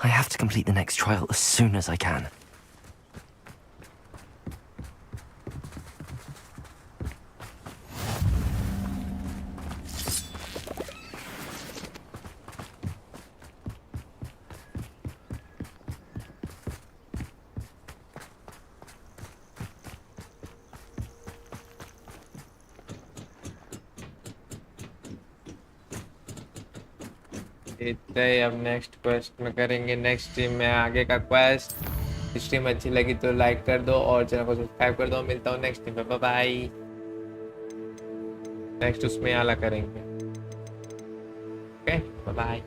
[SPEAKER 5] I have to complete the next trial as soon as I can.
[SPEAKER 1] इतना ही। अब next quest में करेंगे, next stream में आगे का quest. Stream अच्छी लगी तो लाइक कर दो और चैनल को सब्सक्राइब कर दो। मिलता हूँ नेक्स्ट स्ट्रीम में, बाय बाय। नेक्स्ट उसमें आला करेंगे। Okay, bye bye.